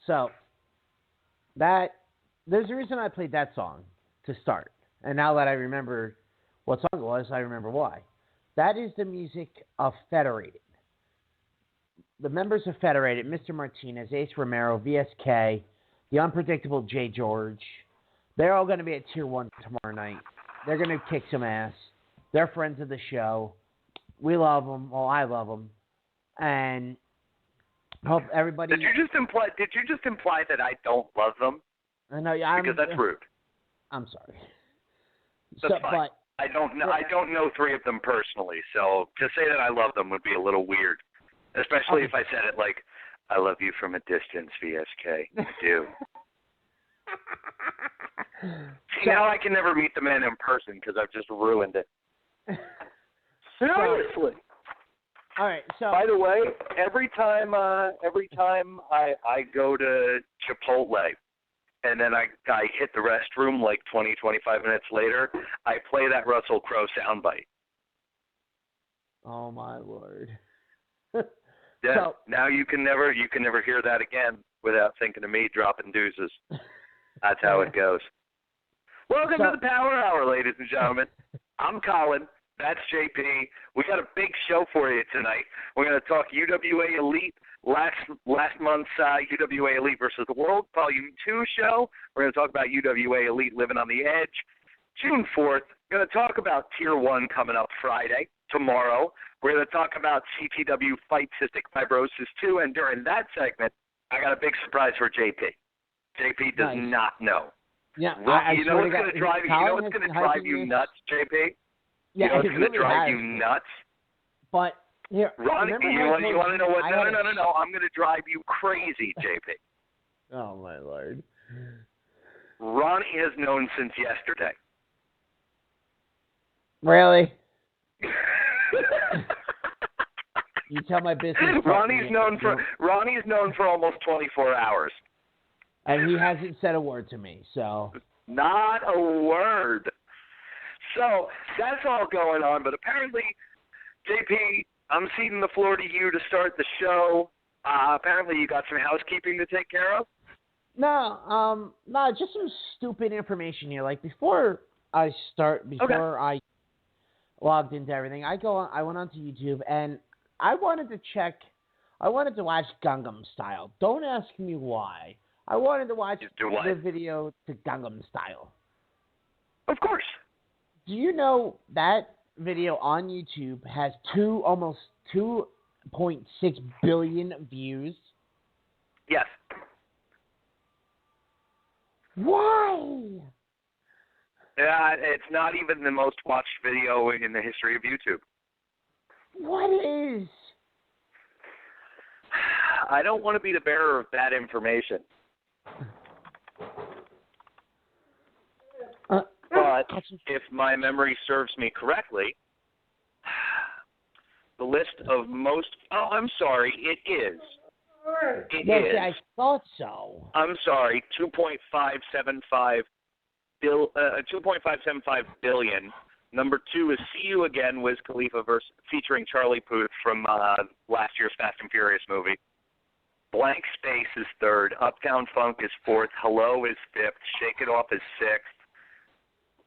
So there's a reason I played that song to start. And now that I remember what song it was, I remember why. That is the music of Federated. The members of Federated, Mr. Martinez, Ace Romero, VSK, the unpredictable Jay George, they're all going to be at Tier 1 tomorrow night. They're going to kick some ass. They're friends of the show. We love them. Well, I love them. And hope everybody... Did you just imply that I don't love them? I know, because that's rude. I'm sorry. That's fine. But, I don't know three of them personally, so to say that I love them would be a little weird. Especially if I said it like, I love you from a distance, VSK. I do. See, now I can never meet the man in person because I've just ruined it. Seriously. All right. So, by the way, every time I go to Chipotle and then I hit the restroom like 20, 25 minutes later, I play that Russell Crowe soundbite. Oh my Lord. Yeah. So, now you can never hear that again without thinking of me dropping deuces. That's how it goes. Welcome to the Power Hour, ladies and gentlemen. I'm Colin. That's JP. We got a big show for you tonight. We're going to talk UWA Elite, last month's UWA Elite versus the World, Volume 2 show. We're going to talk about UWA Elite Living on the Edge. June 4th, we're going to talk about Tier 1 coming up Friday, tomorrow. We're going to talk about CTW Fight Cystic Fibrosis 2, and during that segment, I got a big surprise for JP. JP does not know. Yeah, you know what's going to drive you nuts, JP? Yeah, you know what's going to drive you nuts? But here, Ronnie, you want to know what? No. I'm going to drive you crazy, JP. Oh my Lord. Ronnie has known since yesterday. Really? You tell my business. Ronnie's known for almost 24 hours. And he hasn't said a word to me, so. Not a word. So that's all going on, but apparently, JP, I'm ceding the floor to you to start the show. Apparently you got some housekeeping to take care of? No, just some stupid information here. Like before I logged into everything, I went onto YouTube and I wanted to watch Gangnam Style. Don't ask me why. I wanted to watch the video to Gangnam Style. Of course. Do you know that video on YouTube has almost 2.6 billion views? Yes. Why? It's not even the most watched video in the history of YouTube. What is? I don't want to be the bearer of bad information. But if my memory serves me correctly, the list of most... Oh, I'm sorry, it is. Yes, I thought so. I'm sorry, 2.575 billion. Number 2 is See You Again, Wiz Khalifa featuring Charlie Puth from last year's Fast and Furious movie. Blank Space is 3rd. Uptown Funk is 4th. Hello is 5th. Shake It Off is 6th.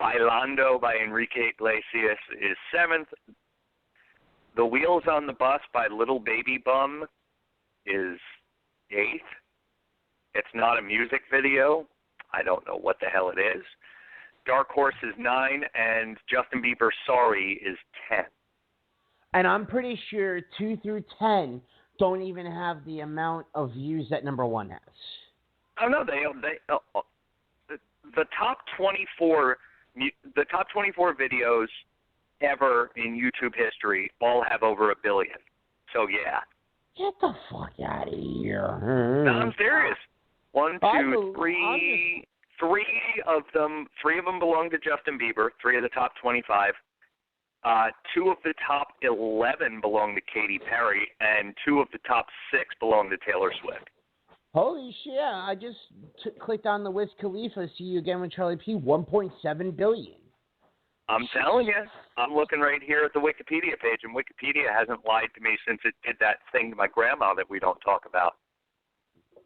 Bailando by Enrique Iglesias is 7th. The Wheels on the Bus by Little Baby Bum is 8th. It's not a music video. I don't know what the hell it is. Dark Horse is 9, and Justin Bieber's Sorry is 10. And I'm pretty sure 2 through 10 don't even have the amount of views that number 1 has. Oh no, the top 24 videos ever in YouTube history all have over 1 billion. So yeah. Get the fuck out of here. No, I'm serious. 1, 2, 3. Three of them belong to Justin Bieber. 3 of the top 25. 2 of the top 11 belong to Katy Perry, and 2 of the top 6 belong to Taylor Swift. Holy shit! I just clicked on the Wiz Khalifa See You Again with Charlie P. 1.7 billion. I'm telling you, I'm looking right here at the Wikipedia page, and Wikipedia hasn't lied to me since it did that thing to my grandma that we don't talk about.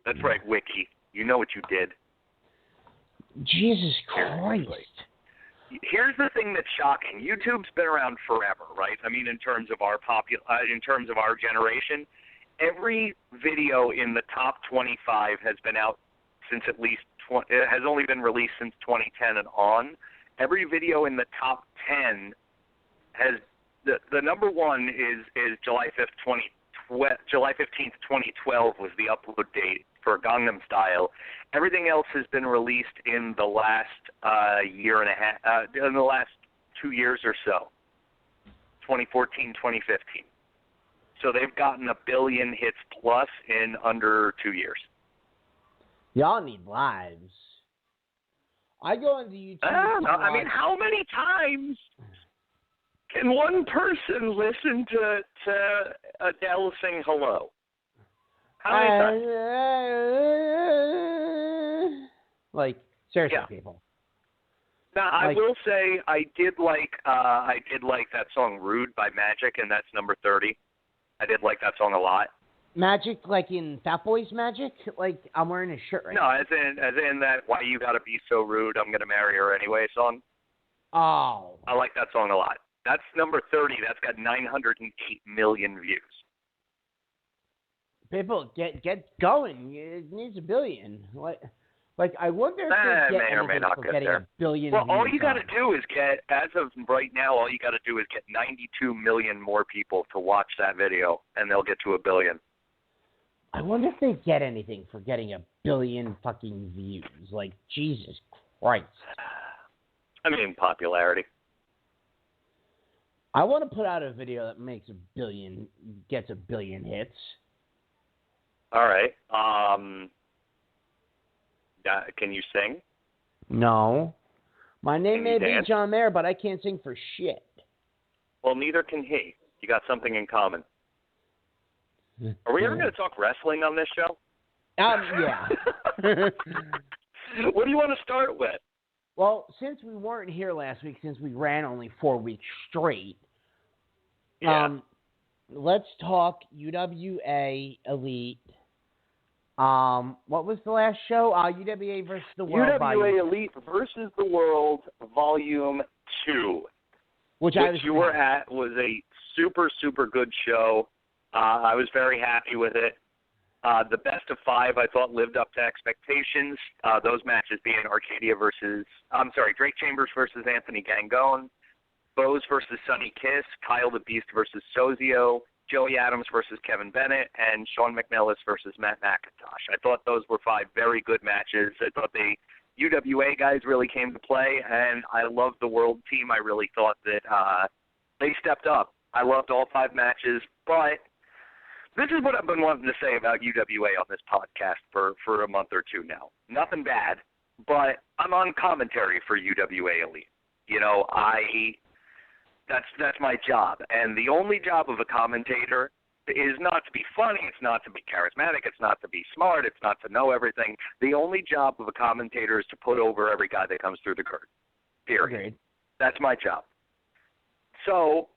That's right, Wiki. You know what you did. Jesus Christ. Here's the thing that's shocking. YouTube's been around forever, right? I mean, in terms of our generation, every video in the top 25 has been out since at least it has only been released since 2010 and on. Every video in the top 10 has the number one is July 15th, 2012 was the upload date for Gangnam Style. Everything else has been released in the last year and a half, in the last 2 years or so, 2014, 2015. So they've gotten 1 billion hits plus in under 2 years. Y'all need lives. I go on the YouTube. I mean, how many times can one person listen to Adele sing Hello? How many times? Like, seriously, Yeah. people. Now, I will say I did like that song "Rude" by Magic, and that's number 30. I did like that song a lot. Magic, like in Fat Boys Magic? Like, I'm wearing a shirt right now. No, as in that "Why You Gotta Be So Rude, I'm Gonna Marry Her Anyway" song. Oh. I like that song a lot. That's number 30. That's got 908 million views. People, get going. It needs 1 billion. Like, I wonder if they get may or may anything not for get getting there. 1 billion Well, all views you got to on. do is get, as of right now, all you got to do is get 92 million more people to watch that video, and they'll get to 1 billion. I wonder if they get anything for getting 1 billion fucking views. Like, Jesus Christ. I mean, popularity. I want to put out a video that makes 1 billion, gets 1 billion hits. All right. Can you sing? No. My name Can may you be dance? John Mayer, but I can't sing for shit. Well, neither can he. You got something in common. Are we ever going to talk wrestling on this show? Yeah. What do you want to start with? Well, since we weren't here last week, since we ran only 4 weeks straight, Yeah. Let's talk UWA Elite. What was the last show? UWA versus the World. UWA Elite versus the World, Volume 2. Which you were at was a super, super good show. I was very happy with it. The best of 5, I thought, lived up to expectations. Those matches being Drake Chambers versus Anthony Gangone, Bose versus Sonny Kiss, Kyle the Beast versus Sozio, Joey Adams versus Kevin Bennett, and Shawn McNellis versus Matt McIntosh. I thought those were 5 very good matches. I thought the UWA guys really came to play, and I loved the World team. I really thought that they stepped up. I loved all 5 matches, but this is what I've been wanting to say about UWA on this podcast for a month or 2 now. Nothing bad, but I'm on commentary for UWA Elite. You know, that's my job. And the only job of a commentator is not to be funny, it's not to be charismatic, it's not to be smart, it's not to know everything. The only job of a commentator is to put over every guy that comes through the curtain. Period. Agreed. That's my job. So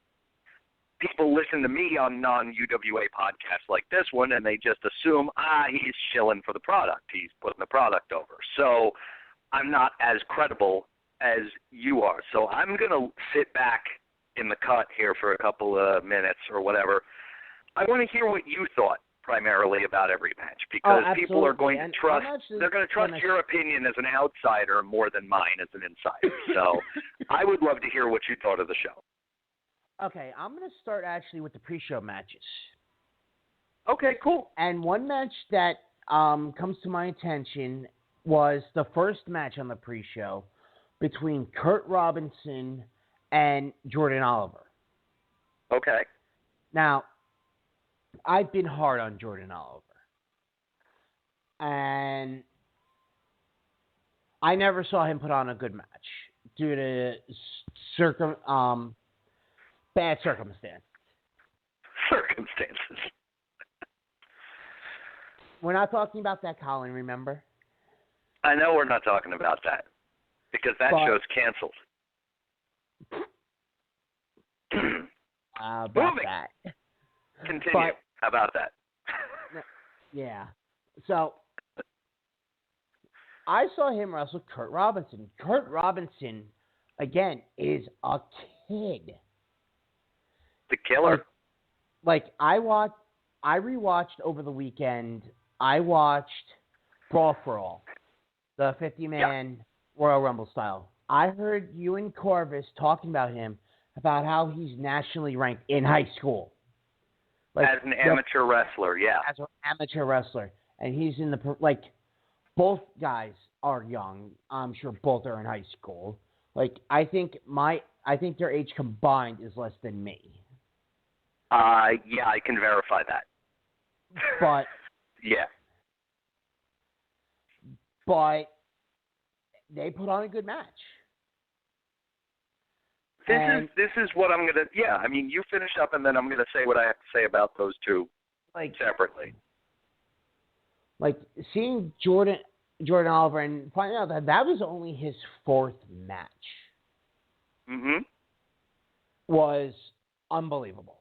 people listen to me on non-UWA podcasts like this one, and they just assume, he's shilling for the product. He's putting the product over. So I'm not as credible as you are. So I'm going to sit back in the cut here for a couple of minutes or whatever. I want to hear what you thought primarily about every match, because people are going to trust. They're going to trust your opinion as an outsider more than mine as an insider. So I would love to hear what you thought of the show. Okay, I'm going to start actually with the pre-show matches. Okay, cool. And one match that comes to my attention was the first match on the pre-show between Kurt Robinson and Jordan Oliver. Okay. Now, I've been hard on Jordan Oliver. And I never saw him put on a good match due to bad circumstances. Circumstances. We're not talking about that, Colin, remember? I know we're not talking about that because that show's canceled. About Moving. that. Continue. How about that? Yeah. So, I saw him wrestle Kurt Robinson. Kurt Robinson, again, is a kid. The killer. I rewatched over the weekend. I watched Brawl for All, the 50-man Royal Rumble style. I heard Ewan Corvus talking about him, about how he's nationally ranked in high school. As an amateur wrestler, yeah. As an amateur wrestler. And he's in the, both guys are young. I'm sure both are in high school. I think their age combined is less than me. Yeah, I can verify that. But yeah. But they put on a good match. This is what I'm gonna. Yeah, I mean, you finish up, and then I'm gonna say what I have to say about those two separately. Seeing Jordan Oliver and finding out that was only his fourth match. Mm-hmm. Was unbelievable.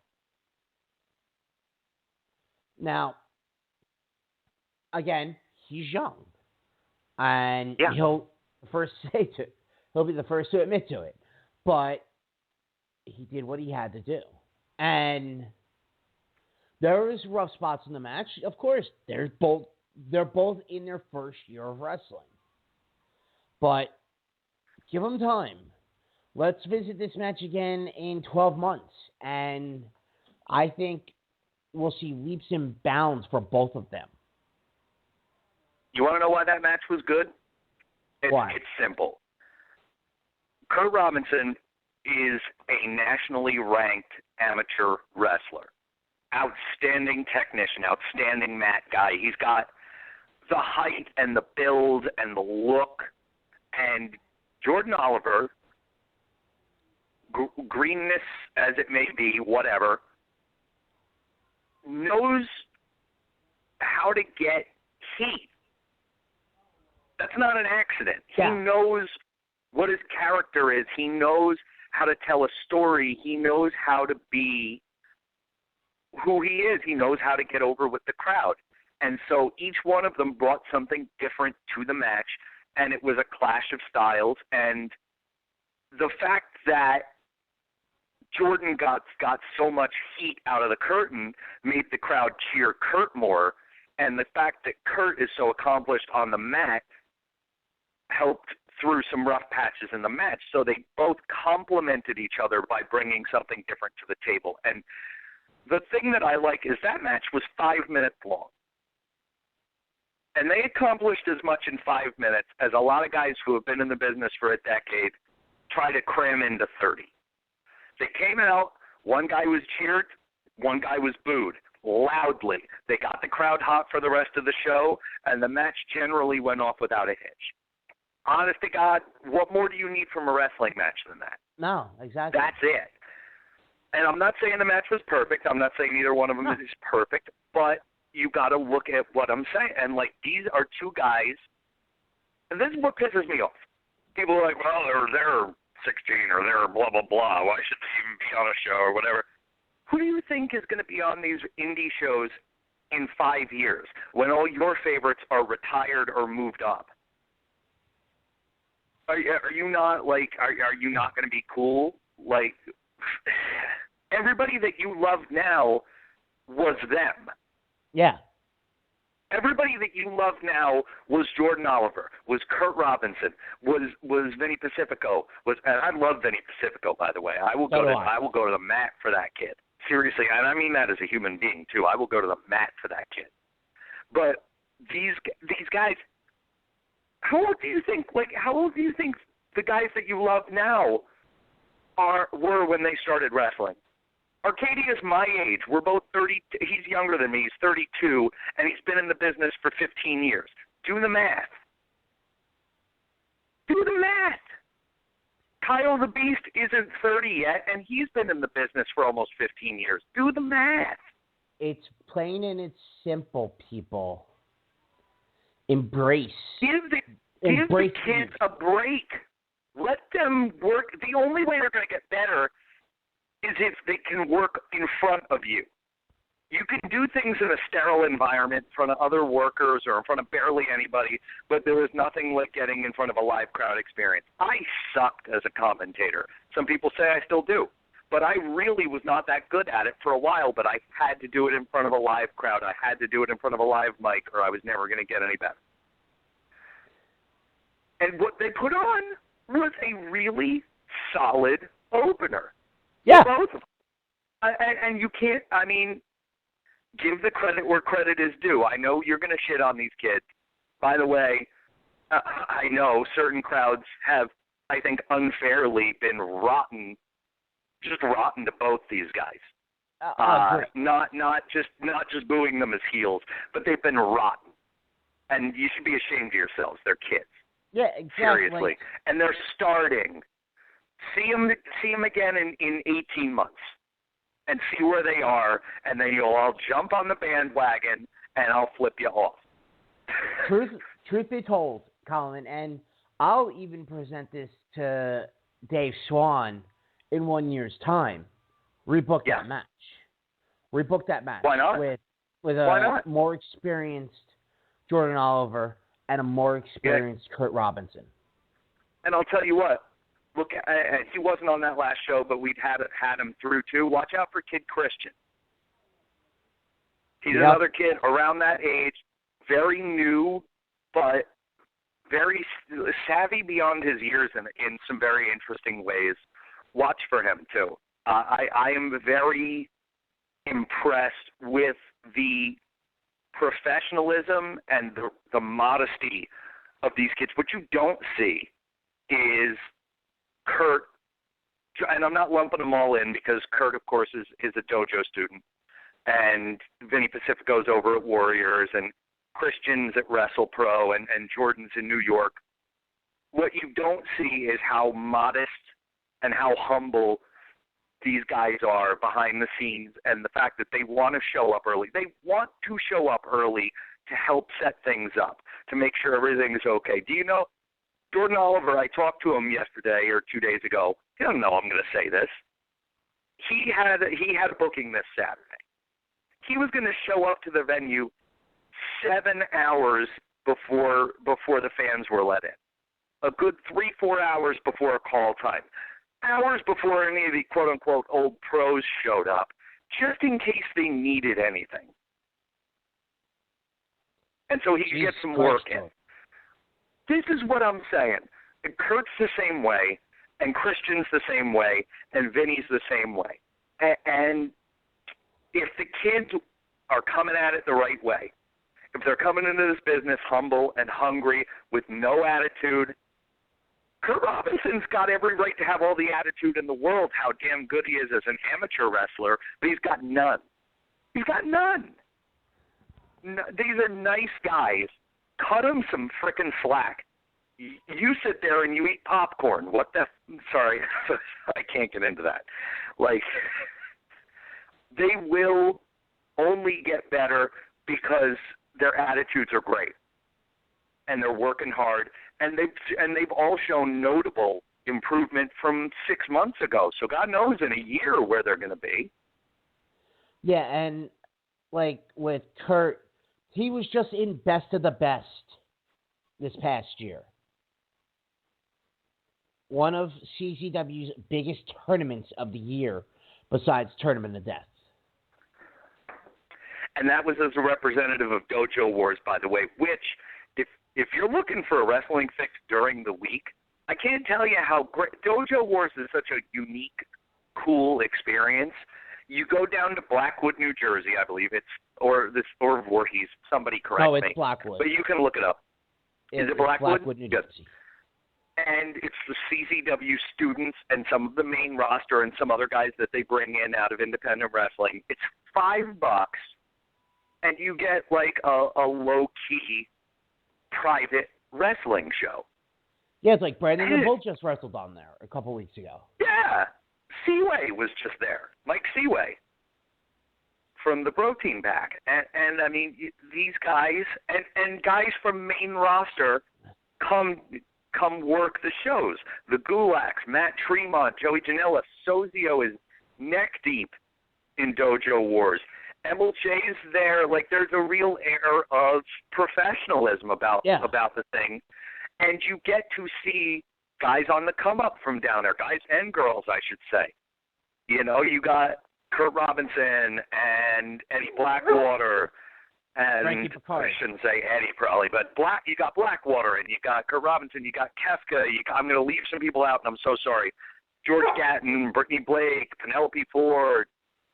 Now, again, he's young, and he'll be the first to admit to it. But he did what he had to do, and there was rough spots in the match. Of course, they're both in their first year of wrestling, but give them time. Let's visit this match again in 12 months, and I think we'll see leaps and bounds for both of them. You want to know why that match was good? Why? It's simple. Kurt Robinson is a nationally ranked amateur wrestler. Outstanding technician, outstanding mat guy. He's got the height and the build and the look. And Jordan Oliver, greenness as it may be, whatever, knows how to get heat. That's not an accident. Yeah. He knows what his character is. He knows how to tell a story. He knows how to be who he is. He knows how to get over with the crowd. And so each one of them brought something different to the match, and it was a clash of styles. And the fact that Jordan got so much heat out of the curtain made the crowd cheer Kurt more. And the fact that Kurt is so accomplished on the mat helped through some rough patches in the match. So they both complemented each other by bringing something different to the table. And the thing that I like is that match was 5 minutes long. And they accomplished as much in 5 minutes as a lot of guys who have been in the business for a decade try to cram into 30. They came out, one guy was cheered, one guy was booed loudly. They got the crowd hot for the rest of the show, and the match generally went off without a hitch. Honest to God, what more do you need from a wrestling match than that? No, exactly. That's it. And I'm not saying the match was perfect. I'm not saying either one of them is perfect, but you got to look at what I'm saying. And, these are two guys, and this is what pisses me off. People are like, well, they're 16 or they're blah, blah, blah. Why should they even be on a show or whatever? Who do you think is going to be on these indie shows in 5 years when all your favorites are retired or moved up? Are you not are you not going to be cool? Everybody that you love now was them. Yeah. Everybody that you love now was Jordan Oliver, was Kurt Robinson, was Vinny Pacifico, and I love Vinny Pacifico, by the way. I will go to the mat for that kid. Seriously, and I mean that as a human being too. I will go to the mat for that kid. But these guys, how old do you think the guys that you love now were when they started wrestling? Arcadia's my age. We're both 30. He's younger than me. He's 32, and he's been in the business for 15 years. Do the math. Do the math. Kyle the Beast isn't 30 yet, and he's been in the business for almost 15 years. Do the math. It's plain and it's simple, people. Embrace. Give the kids a break. Let them work. The only way they're going to get better is if they can work in front of you. You can do things in a sterile environment in front of other workers or in front of barely anybody, but there is nothing like getting in front of a live crowd experience. I sucked as a commentator. Some people say I still do. But I really was not that good at it for a while, but I had to do it in front of a live crowd. I had to do it in front of a live mic, or I was never going to get any better. And what they put on was a really solid opener. Yeah. Both of them. And you can't, I mean, give the credit where credit is due. I know you're going to shit on these kids. By the way, I know certain crowds have, I think, unfairly been rotten to both these guys. Not just booing them as heels, but they've been rotten. And you should be ashamed of yourselves. They're kids. Yeah, exactly. Seriously. And they're starting. See them again in 18 months. And see where they are, and then you'll all jump on the bandwagon, and I'll flip you off. Truth be told, Colin, and I'll even present this to Dave Swan in 1 year's time. Rebook that match. Rebook that match. Why not? With a more experienced Jordan Oliver and a more experienced Kurt Robinson. And I'll tell you what. Look, he wasn't on that last show, but we'd had him through too. Watch out for Kid Christian. He's another kid around that age, very new, but very savvy beyond his years in some very interesting ways. Watch for him too. I am very impressed with the professionalism and the modesty of these kids. What you don't see is Kurt, and I'm not lumping them all in because Kurt, of course, is a dojo student, and Vinny Pacifico's over at Warriors, and Christian's at Wrestle Pro, and Jordan's in New York. What you don't see is how modest and how humble these guys are behind the scenes, and the fact that they want to show up early. They want to show up early to help set things up, to make sure everything is okay. Do you know, Jordan Oliver, I talked to him yesterday or 2 days ago. He doesn't know I'm going to say this. He had a booking this Saturday. He was going to show up to the venue 7 hours before the fans were let in. A good 3-4 hours before call time. Hours before any of the quote-unquote old pros showed up, just in case they needed anything. And so he could get some work in. This is what I'm saying. Kurt's the same way, and Christian's the same way, and Vinny's the same way. And if the kids are coming at it the right way, if they're coming into this business humble and hungry with no attitude, Kurt Robinson's got every right to have all the attitude in the world, how damn good he is as an amateur wrestler, but he's got none. He's got none. No, these are nice guys. Cut him some frickin' slack. You sit there and you eat popcorn. What the? Sorry, I can't get into that. Like, they will only get better because their attitudes are great, and they're working hard, and they've all shown notable improvement from 6 months ago. So God knows in a year where they're going to be. Yeah, and like with Kurt, he was just in Best of the Best this past year. One of CZW's biggest tournaments of the year, besides Tournament of Death. And that was as a representative of Dojo Wars, by the way, which, if you're looking for a wrestling fix during the week, I can't tell you how great. Dojo Wars is such a unique, cool experience. You go down to Blackwood, New Jersey, I believe or Voorhees. Somebody correct me. No, it's Blackwood. But you can look it up. Is it Blackwood? Blackwood, New Jersey. And it's the CZW students and some of the main roster and some other guys that they bring in out of independent wrestling. It's $5, and you get like a low-key private wrestling show. Yeah, it's like Brandon and Bull just wrestled on there a couple weeks ago. Yeah. Seaway was just there. Mike Seaway from the Bro Team Pack. And I mean, these guys and guys from main roster come work the shows. The Gulags, Matt Tremont, Joey Janela, Sozio is neck deep in Dojo Wars. MLJ's there. Like, there's a real air of professionalism about the thing. And you get to see guys on the come up from down there, guys and girls, I should say. You know, you got Kurt Robinson and Eddie Blackwater, and I shouldn't say Eddie probably, but you got Blackwater, and you got Kurt Robinson, you got Kefka. I'm going to leave some people out, and I'm so sorry. George Gatton, Brittany Blake, Penelope Ford.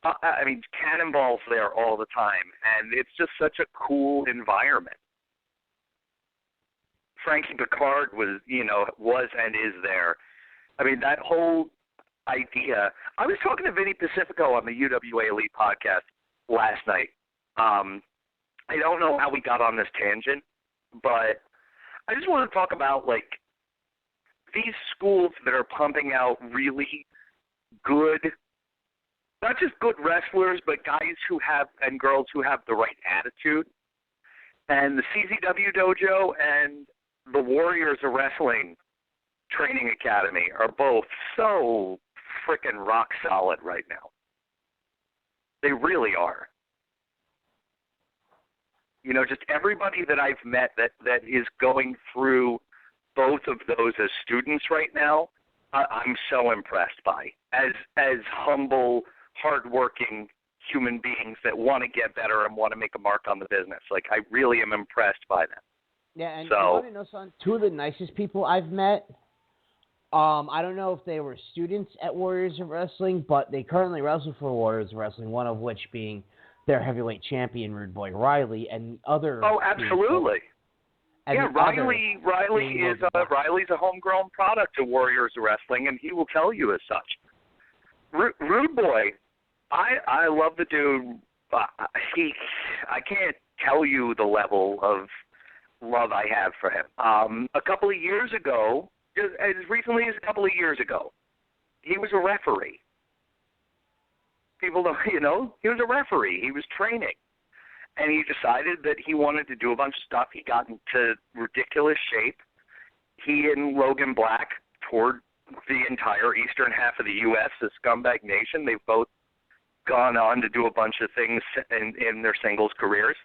I mean, Cannonball's there all the time, and it's just such a cool environment. Frankie Picard was and is there. I mean, that whole idea. I was talking to Vinny Pacifico on the UWA Elite podcast last night. I don't know how we got on this tangent, but I just want to talk about, like, these schools that are pumping out really good, not just good wrestlers, but guys who have, and girls who have the right attitude. And the CZW Dojo and the Warriors of Wrestling Training Academy are both so freaking rock solid right now. They really are. You know, just everybody that I've met that is going through both of those as students right now, I'm so impressed by. As humble, hardworking human beings that want to get better and want to make a mark on the business. Like, I really am impressed by them. Yeah, and you want to know something? Two of the nicest people I've met, I don't know if they were students at Warriors of Wrestling, but they currently wrestle for Warriors of Wrestling, one of which being their heavyweight champion, Rude Boy Riley, and the other... Oh, absolutely. Yeah, Riley's a homegrown product of Warriors of Wrestling, and he will tell you as such. Rude Boy, I love the dude. I can't tell you the level of love I have for him. A couple of years ago, as recently as a couple of years ago, he was a referee. People don't, he was a referee. He was training. And he decided that he wanted to do a bunch of stuff. He got into ridiculous shape. He and Logan Black toured the entire eastern half of the U.S. as Scumbag Nation. They've both gone on to do a bunch of things in their singles careers.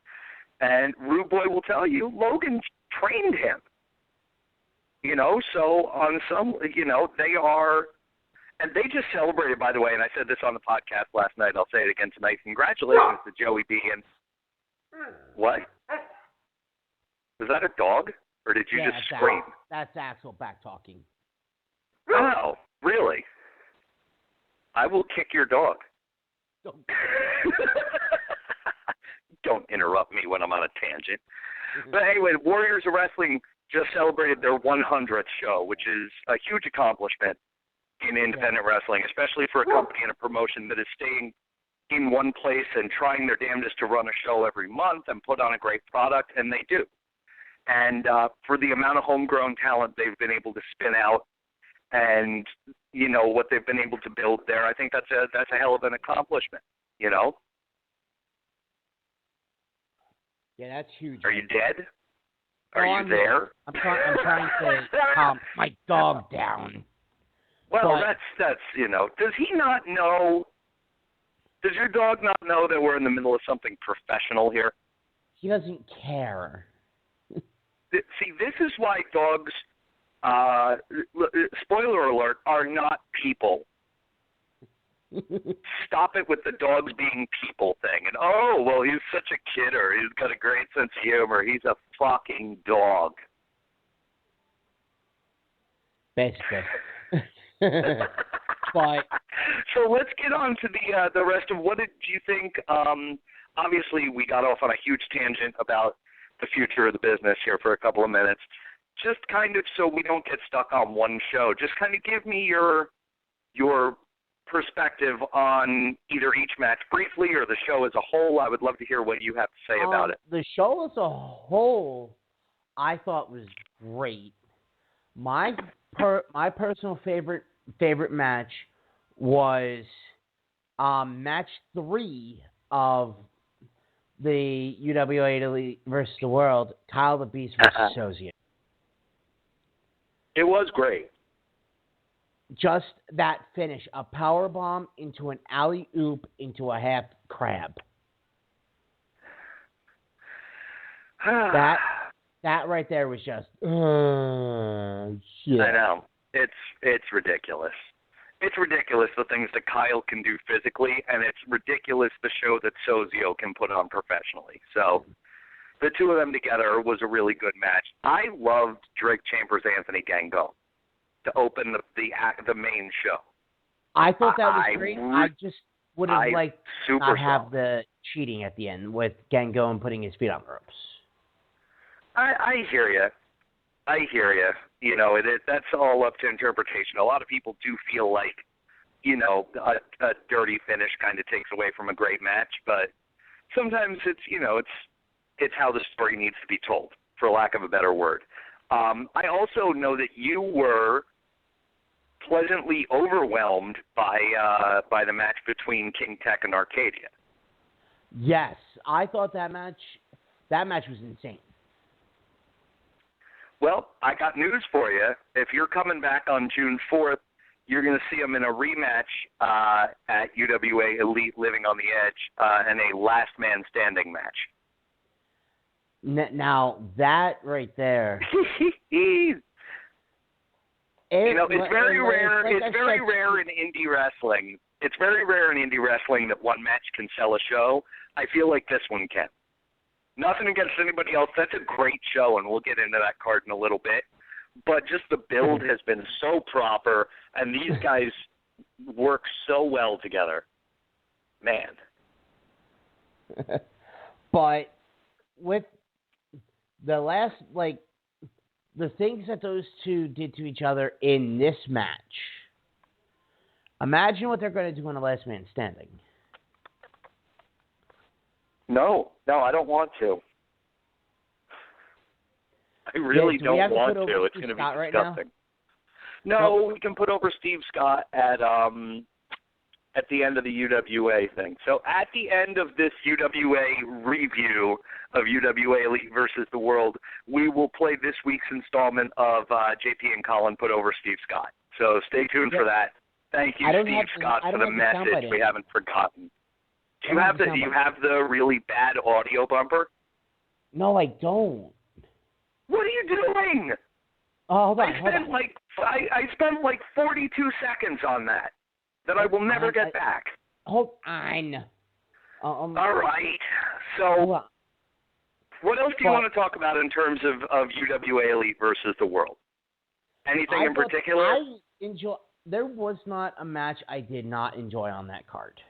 And Rude Boy will tell you, Logan trained him. So on some, they are, and they just celebrated, by the way, and I said this on the podcast last night, I'll say it again tonight, congratulations to Joey B. and what? Was that a dog? Or did you just scream? That's Axel back talking. Oh, really? I will kick your dog. Don't interrupt me when I'm on a tangent. But anyway, the Warriors of Wrestling just celebrated their 100th show, which is a huge accomplishment in independent wrestling, especially for a company and a promotion that is staying in one place and trying their damnedest to run a show every month and put on a great product, and they do. And for the amount of homegrown talent they've been able to spin out and, what they've been able to build there, I think that's a hell of an accomplishment, Yeah, that's huge. Are you dead? Are you there? I'm trying to calm my dog down. Well, that's does he not know? Does your dog not know that we're in the middle of something professional here? He doesn't care. See, this is why dogs, spoiler alert, are not people. Stop it with the dogs being people thing. And, well, he's such a kidder. He's got a great sense of humor. He's a fucking dog. Basically. But so let's get on to the rest of what did you think? Obviously, we got off on a huge tangent about the future of the business here for a couple of minutes. Just kind of so we don't get stuck on one show, just kind of give me your perspective on either each match briefly or the show as a whole. I would love to hear what you have to say about it. The show as a whole, I thought was great. My personal favorite match was match 3 of the UWA Elite versus the World, Kyle the Beast versus Sozian. It was great. Just that finish, a power bomb into an alley-oop into a half crab. that right there was just shit. I know. It's ridiculous. It's ridiculous the things that Kyle can do physically, and it's ridiculous the show that Sozio can put on professionally. So the two of them together was a really good match. I loved Drake Chambers, Anthony Gango to open the main show. I thought that was great. I just would have liked to not have the cheating at the end with Gango and putting his feet on the ropes. I hear you. You know, that's all up to interpretation. A lot of people do feel like, you know, a dirty finish kind of takes away from a great match, but sometimes it's, you know, it's how the story needs to be told, for lack of a better word. I also know that you were pleasantly overwhelmed by the match between King Tech and Arcadia. Yes, I thought that match was insane. Well, I got news for you. If you're coming back on June 4th, you're going to see them in a rematch at UWA Elite Living on the Edge in a last man standing match. Now, that right there. You know, it's very rare. It's very rare in indie wrestling. It's very rare in indie wrestling that one match can sell a show. I feel like this one can. Nothing against anybody else. That's a great show, and we'll get into that card in a little bit. But just the build has been so proper, and these guys work so well together. Man. But with the last, like, the things that those two did to each other in this match, imagine what they're going to do in the last man standing. No, I don't want to. I really don't want to. It's going to be disgusting. No, we can put over Steve Scott at the end of the UWA thing. So at the end of this UWA review of UWA Elite versus the World, we will play this week's installment of JP and Colin put over Steve Scott. So stay tuned for that. Thank you, Steve Scott, for the message. We haven't forgotten. Do you have the really bad audio bumper? No, I don't. What are you doing? Oh, hold on. I spent like 42 seconds on that I will never get back. Hold on. All right. So, what else do you want to talk about in terms of UWA Elite versus the World? Anything in particular? There was not a match I did not enjoy on that card.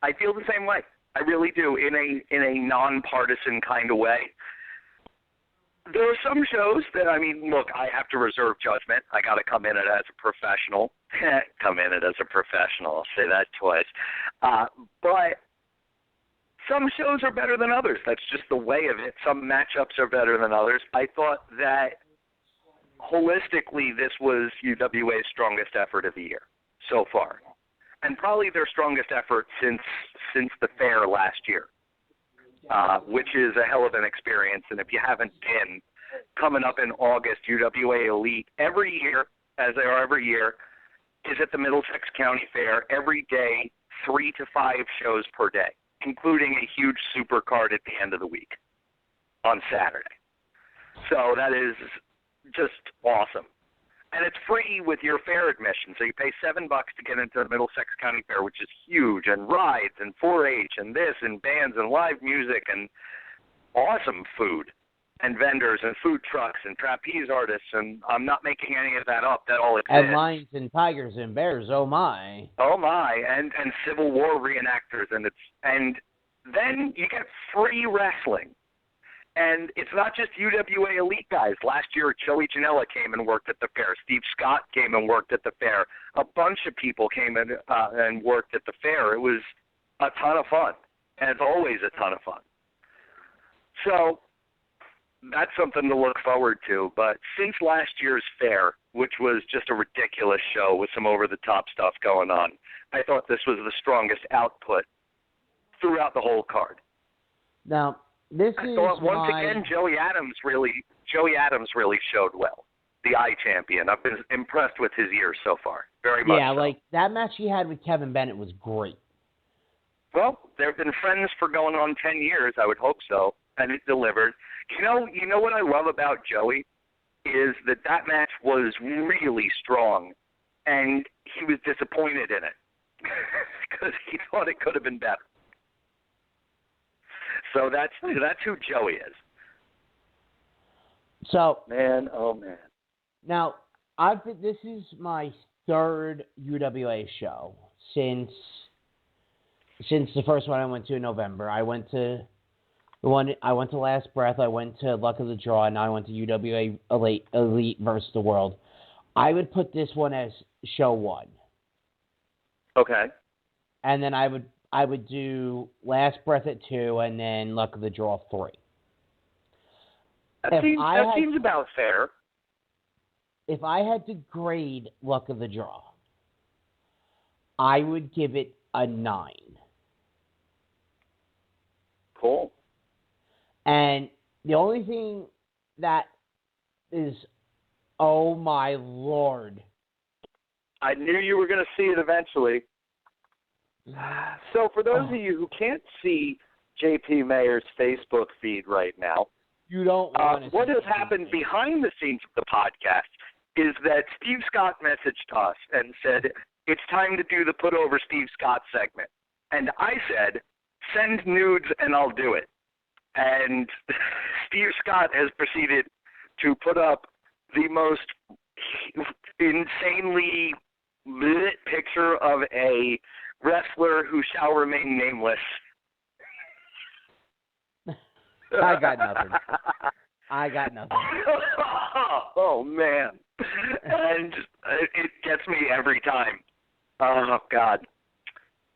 I feel the same way. I really do, in a nonpartisan kind of way. There are some shows that, I mean, look, I have to reserve judgment. I got to come in it as a professional. I'll say that twice. But some shows are better than others. That's just the way of it. Some matchups are better than others. I thought that holistically this was UWA's strongest effort of the year so far. And probably their strongest effort since the fair last year, which is a hell of an experience. And if you haven't been, coming up in August, UWA Elite, every year, as they are every year, is at the Middlesex County Fair every day, 3 to 5 shows per day, including a huge super card at the end of the week on Saturday. So that is just awesome. And it's free with your fair admission. So you pay $7 to get into the Middlesex County Fair, which is huge, and rides and 4-H and this and bands and live music and awesome food and vendors and food trucks and trapeze artists. And I'm not making any of that up. That all exists. And lions and tigers and bears. Oh my. Oh my. And Civil War reenactors. And then you get free wrestling. And it's not just UWA Elite guys. Last year, Joey Janela came and worked at the fair. Steve Scott came and worked at the fair. A bunch of people came in, and worked at the fair. It was a ton of fun, and it's always a ton of fun. So that's something to look forward to. But since last year's fair, which was just a ridiculous show with some over-the-top stuff going on, I thought this was the strongest output throughout the whole card. Now, once again, Joey Adams really showed well. The I champion. I've been impressed with his years so far. Very much. Yeah, so. like that match he had with Kevin Bennett was great. Well, they've been friends for going on 10 years. I would hope so. and it delivered. You know what I love about Joey is that match was really strong, and he was disappointed in it because he thought it could have been better. So that's who Joey is. So man, oh man. Now this is my third UWA show since the first one I went to in November. I went to Last Breath, I went to Luck of the Draw, and now I went to UWA Elite versus the World. I would put this one as show 1. Okay. And then I would do Last Breath at 2, and then Luck of the Draw 3. That seems about fair. If I had to grade Luck of the Draw, I would give it a 9. Cool. And the only thing that is, oh my Lord. I knew you were going to see it eventually. So for those of you who can't see JP Mayer's Facebook feed right now, you don't want to what has happened behind the scenes of the podcast is that Steve Scott messaged us and said, it's time to do the Put Over Steve Scott segment. And I said, send nudes and I'll do it. And Steve Scott has proceeded to put up the most insanely lit picture of a wrestler who shall remain nameless. I got nothing. Oh, man. And it gets me every time. Oh, God.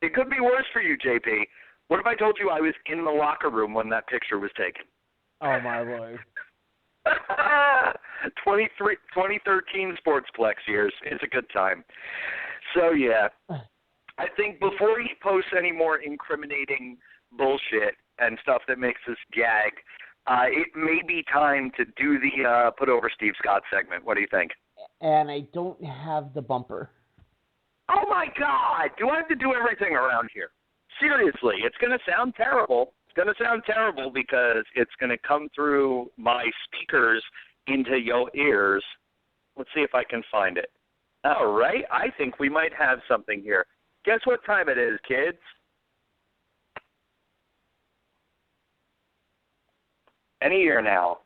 It could be worse for you, JP. What if I told you I was in the locker room when that picture was taken? Oh, my Lord. 2013 Sportsplex years. It's a good time. So, yeah. I think before he posts any more incriminating bullshit and stuff that makes us gag, it may be time to do the Put Over Steve Scott segment. What do you think? And I don't have the bumper. Oh, my God. Do I have to do everything around here? Seriously, it's going to sound terrible. It's going to sound terrible because it's going to come through my speakers into your ears. Let's see if I can find it. All right. I think we might have something here. Guess what time it is, kids? Any year now.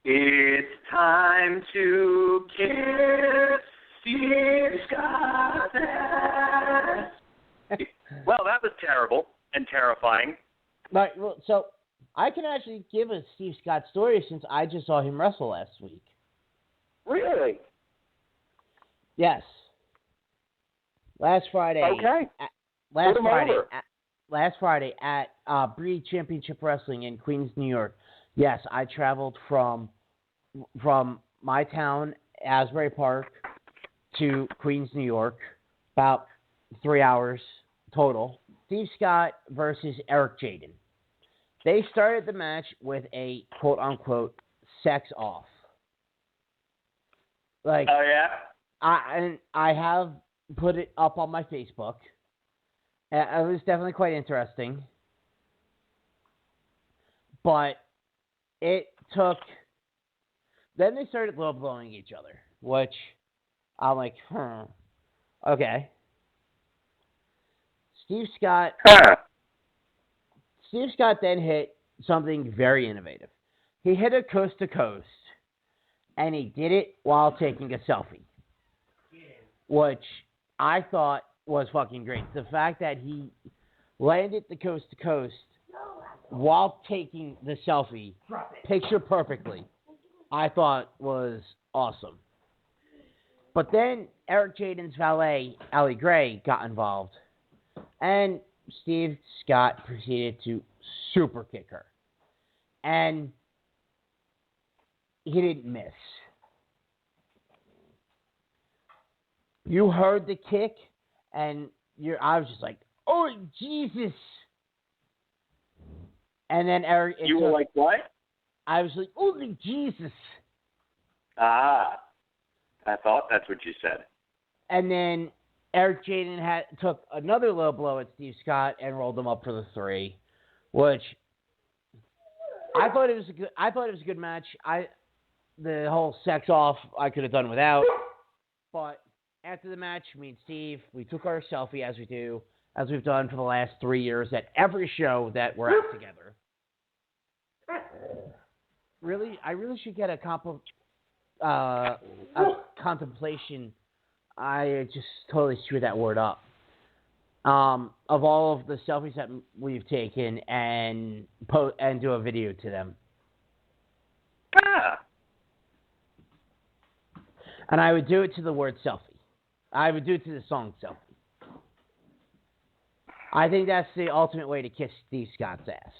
It's time to kiss Steve Scott. Well, that was terrible and terrifying. Right, well, so I can actually give a Steve Scott story since I just saw him wrestle last week. Really? Yes. Last Friday. Okay. Last Friday at Breed Championship Wrestling in Queens, New York. Yes, I traveled from my town, Asbury Park, to Queens, New York, about 3 hours total. Steve Scott versus Eric Jaden. They started the match with a quote-unquote sex off. Like, oh, yeah? I have put it up on my Facebook. It was definitely quite interesting. But it took... Then they started low-blowing each other, which I'm like, okay. Steve Scott then hit something very innovative. He hit a coast-to-coast, and he did it while taking a selfie, which I thought was fucking great. The fact that he landed the coast-to-coast while taking the selfie, picture perfectly, I thought was awesome. But then Eric Jaden's valet, Allie Gray, got involved. And Steve Scott proceeded to super kick her. And he didn't miss. You heard the kick, and I was just like, oh, Jesus. And then Eric... You were like, what? I was like, oh, Jesus. Ah. I thought that's what you said. And then Eric Jaden took another low blow at Steve Scott and rolled him up for the 3, which I thought it was a good match. The whole sex off I could have done without, but after the match, me and Steve, we took our selfie as we've done for the last 3 years at every show that we're at together. Really, I really should get a contemplation. I just totally screwed that word up. Of all of the selfies that we've taken and do a video to them. Ah. And I would do it to the word selfie. I would do it to the song selfie. I think that's the ultimate way to kiss Steve Scott's ass.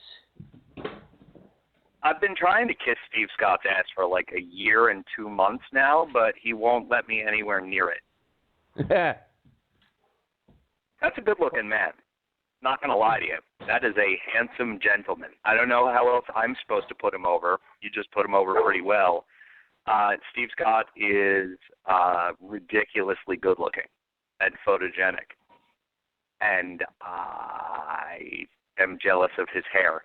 I've been trying to kiss Steve Scott's ass for like a year and 2 months now, but he won't let me anywhere near it. That's a good-looking man. Not going to lie to you. That is a handsome gentleman. I don't know how else I'm supposed to put him over. You just put him over pretty well. Steve Scott is ridiculously good-looking and photogenic. And I am jealous of his hair.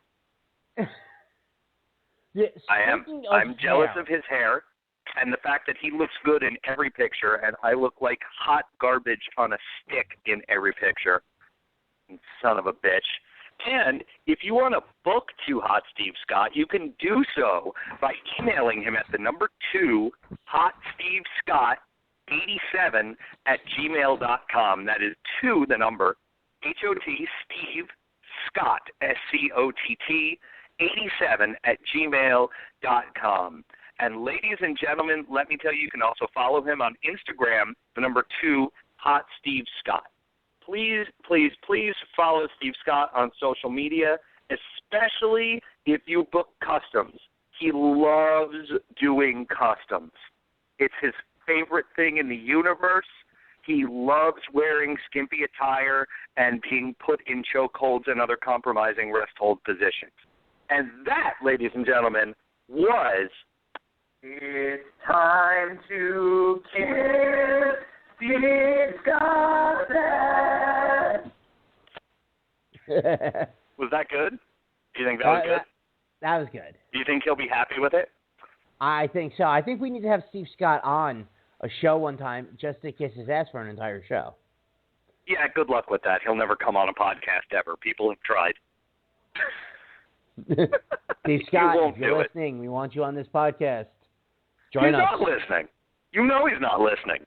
Yeah, I am. I'm jealous of his hair and the fact that he looks good in every picture, and I look like hot garbage on a stick in every picture. Son of a bitch. And if you want to book Too Hot Steve Scott, you can do so by emailing him at the number 2, hotstevescott87@gmail.com. That is 2, the number, H-O-T, Steve Scott, S-C-O-T-T, 87@gmail.com. And ladies and gentlemen, let me tell you, you can also follow him on Instagram, the number 2, Hot Steve Scott. Please, please, please follow Steve Scott on social media, especially if you book customs. He loves doing customs. It's his favorite thing in the universe. He loves wearing skimpy attire and being put in chokeholds and other compromising rest hold positions. And that, ladies and gentlemen, was It's Time to Kiss Steve Scott. Was that good? Do you think that was good? That was good. Do you think he'll be happy with it? I think so. I think we need to have Steve Scott on a show one time just to kiss his ass for an entire show. Yeah, good luck with that. He'll never come on a podcast ever. People have tried. Steve Scott, if you're listening, we want you on this podcast. Join us. He's not listening. You know he's not listening.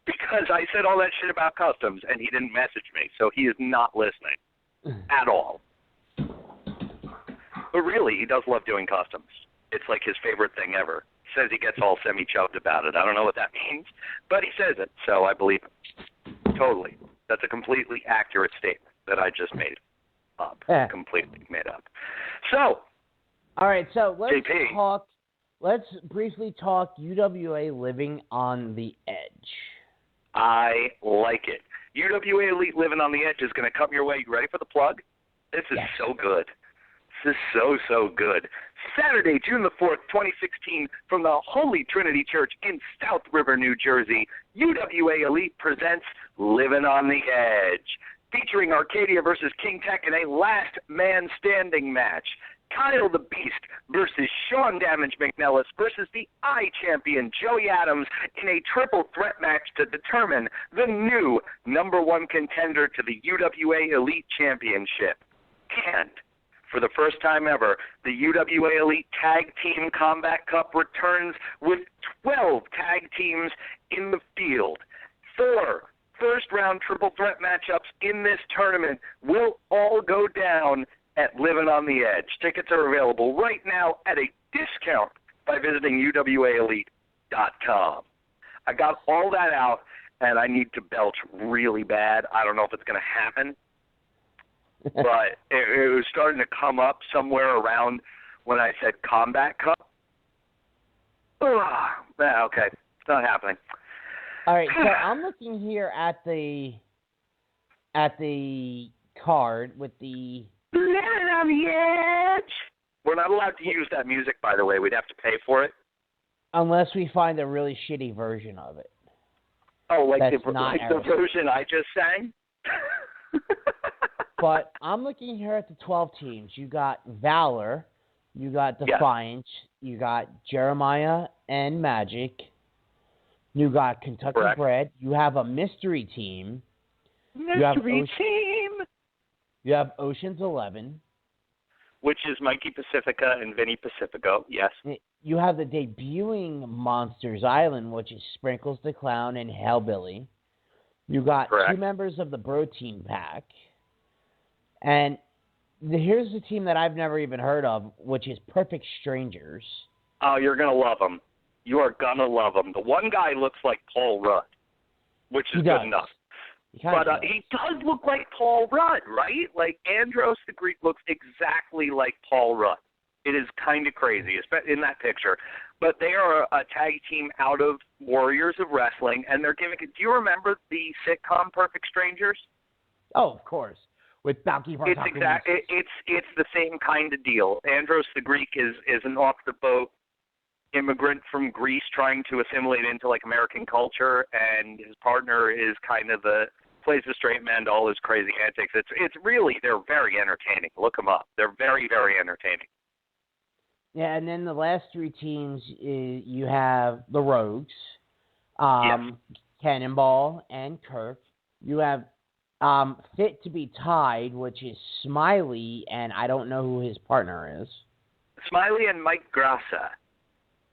Because I said all that shit about customs and he didn't message me. So he is not listening at all. But really, he does love doing customs. It's like his favorite thing ever. He says he gets all semi-chubbed about it. I don't know what that means, but he says it, so I believe him. Totally. That's a completely accurate statement that I just made up. Completely made up. So, all right, so JP, let's briefly talk UWA Living on the Edge. I like it. UWA Elite Living on the Edge is going to come your way. You ready for the plug? This is so good. This is so, so good. Saturday, June the 4th, 2016, from the Holy Trinity Church in South River, New Jersey, UWA Elite presents Living on the Edge, featuring Arcadia versus King Tech in a last man standing match. Kyle the Beast versus Sean Damage McNellis versus the I-Champion Joey Adams in a triple threat match to determine the new number 1 contender to the UWA Elite Championship. And for the first time ever, the UWA Elite Tag Team Combat Cup returns with 12 tag teams in the field. 4 first-round triple threat matchups in this tournament will all go down at Living on the Edge. Tickets are available right now at a discount by visiting UWAElite.com. I got all that out, and I need to belch really bad. I don't know if it's going to happen, but it was starting to come up somewhere around when I said Combat Cup. Okay, it's not happening. All right, so I'm looking here at the card with the Living on the Edge. We're not allowed to use that music, by the way. We'd have to pay for it. Unless we find a really shitty version of it. Oh, like the version I just sang? But I'm looking here at the 12 teams. You got Valor, You got Defiance. You got Jeremiah and Magic. You got Kentucky Bred. You have a mystery team. Mystery team. You have Ocean's 11. Which is Mikey Pacifica and Vinny Pacifico, yes. You have the debuting Monsters Island, which is Sprinkles the Clown and Hellbilly. You got two members of the Bro Team Pack. And here's the team that I've never even heard of, which is Perfect Strangers. Oh, you're going to love them. You are going to love them. The one guy looks like Paul Rudd, which is good enough. But he does look like Paul Rudd, right? Like, Andros the Greek looks exactly like Paul Rudd. It is kind of crazy, especially in that picture. But they are a tag team out of Warriors of Wrestling, and they're giving it. Do you remember the sitcom Perfect Strangers? Oh, of course. With Balky Bartakoulis. It's the same kind of deal. Andros the Greek is an off-the-boat immigrant from Greece trying to assimilate into, like, American culture, and his partner is kind of plays the straight man to all his crazy antics. It's really, they're very entertaining. Look them up. They're very, very entertaining. Yeah, and then the last three teams, you have the Rogues, Cannonball, and Kirk. You have Fit to be Tied, which is Smiley, and I don't know who his partner is. Smiley and Mike Grassa,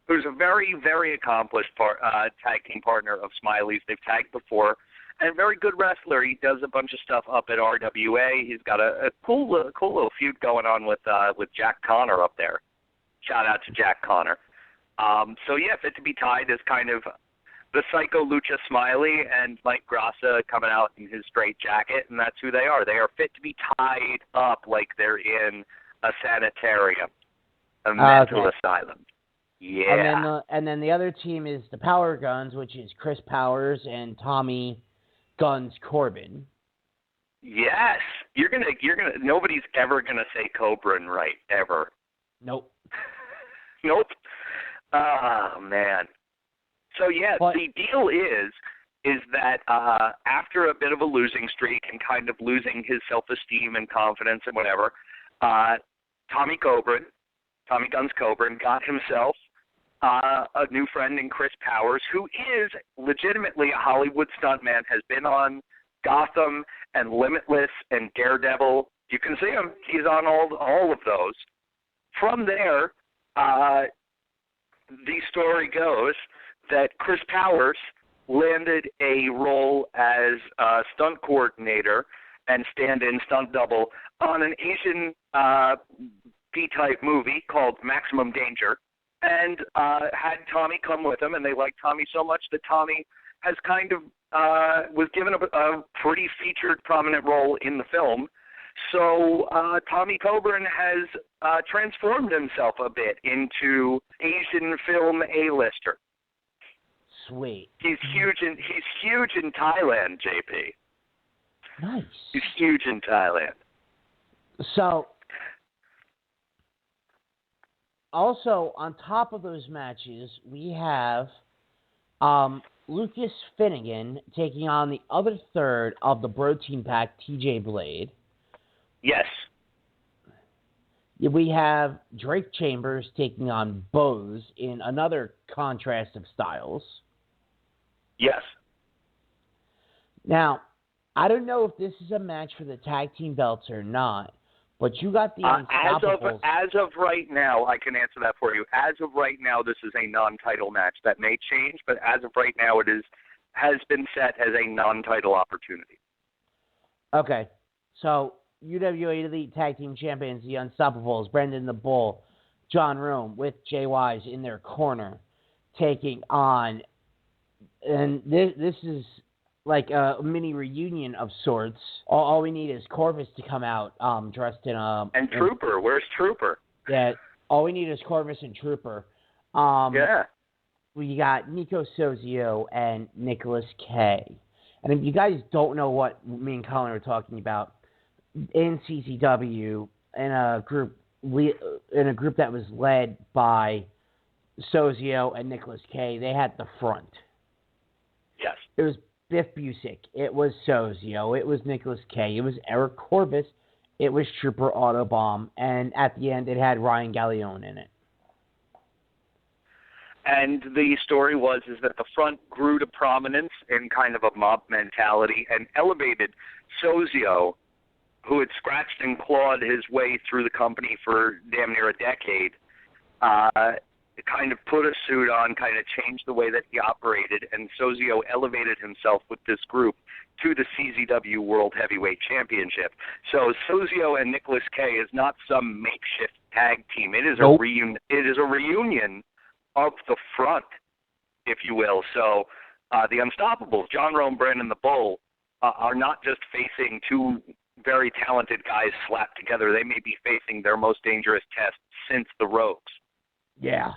who's a very, very accomplished tag team partner of Smiley's. They've tagged before. And very good wrestler. He does a bunch of stuff up at RWA. He's got a cool little feud going on with Jack Connor up there. Shout out to Jack Connor. Fit to be Tied is kind of the Psycho Lucha Smiley and Mike Grassa coming out in his straight jacket, and that's who they are. They are fit to be tied up like they're in a sanitarium, a mental asylum. Yeah. And then the other team is the Power Guns, which is Chris Powers and Tommy Guns Corbin. Yes, you're gonna. Nobody's ever gonna say Coburn right, ever. Nope. Nope. Oh man. So the deal is that after a bit of a losing streak and kind of losing his self-esteem and confidence and whatever, Tommy Guns Coburn, got himself a new friend in Chris Powers, who is legitimately a Hollywood stuntman, has been on Gotham and Limitless and Daredevil. You can see him. He's on all of those. From there, the story goes that Chris Powers landed a role as a stunt coordinator and stand-in stunt double on an Asian B-type movie called Maximum Danger, and had Tommy come with him, and they liked Tommy so much that Tommy has kind of was given a pretty featured, prominent role in the film. So Tommy Coburn has transformed himself a bit into Asian film A-lister. Sweet. He's huge in Thailand, JP. Nice. He's huge in Thailand. So, also, on top of those matches, we have Lucas Finnegan taking on the other third of the Bro Team Pack, TJ Blade. Yes. We have Drake Chambers taking on Bose in another contrast of styles. Yes. Now, I don't know if this is a match for the tag team belts or not, but you got the Unstoppables. As of right now, I can answer that for you. As of right now, this is a non-title match. That may change, but as of right now, has been set as a non-title opportunity. Okay, so UWA Elite Tag Team Champions, the Unstoppables, Brendan the Bull, John Rome with Jay Wise in their corner, taking on, and this is like a mini reunion of sorts. All we need is Corvus to come out dressed in a... And Trooper. Where's Trooper? Yeah, all we need is Corvus and Trooper. Yeah. We got Nico Sozio and Nicholas K. And if you guys don't know what me and Colin are talking about, in CCW, in a group that was led by Sozio and Nicholas K, they had the front. Yes. It was Biff Busick. It was Sozio. It was Nicholas K. It was Eric Corvus. it was Trooper Autobomb, and at the end it had Ryan Gallione in it. And the story is that the front grew to prominence in kind of a mob mentality and elevated Sozio, who had scratched and clawed his way through the company for damn near a decade, kind of put a suit on, kind of changed the way that he operated, and Sozio elevated himself with this group to the CZW World Heavyweight Championship. So Sozio and Nicholas K is not some makeshift tag team. It is a reunion. It is a reunion of the front, if you will. So the Unstoppables, John Rome, Brandon the Bull, are not just facing two very talented guys slapped together. They may be facing their most dangerous test since the Rogues. Yeah.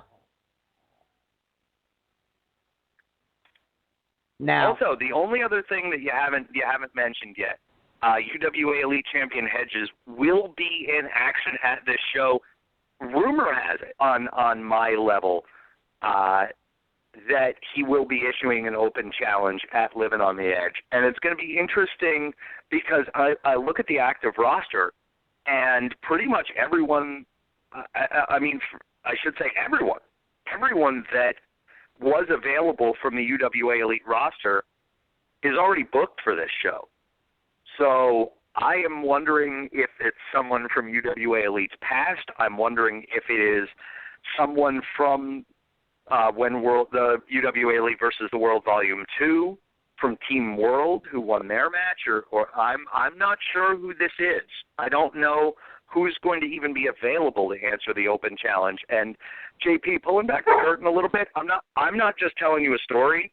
Now, also, the only other thing that you haven't mentioned yet, UWA Elite Champion Hedges will be in action at this show. Rumor has it on my level that he will be issuing an open challenge at Living on the Edge. And it's going to be interesting because I look at the active roster, and pretty much everyone, I should say everyone that was available from the UWA Elite roster is already booked for this show. So I am wondering if it's someone from UWA Elite's past. I'm wondering if it is someone from the UWA Elite versus the World Volume 2 from Team World who won their match, or I'm not sure who this is. I don't know who's going to even be available to answer the open challenge. And JP, pulling back the curtain a little bit, I'm not just telling you a story.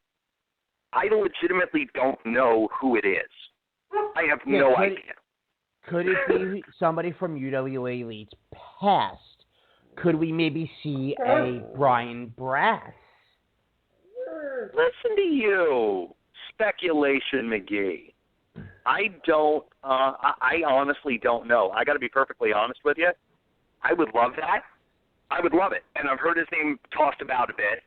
I legitimately don't know who it is. I have no idea. Could it be somebody from UWA Elite's past? Could we maybe see a Brian Brass? Listen to you, speculation McGee. I honestly don't know. I got to be perfectly honest with you. I would love that. I would love it. And I've heard his name tossed about a bit,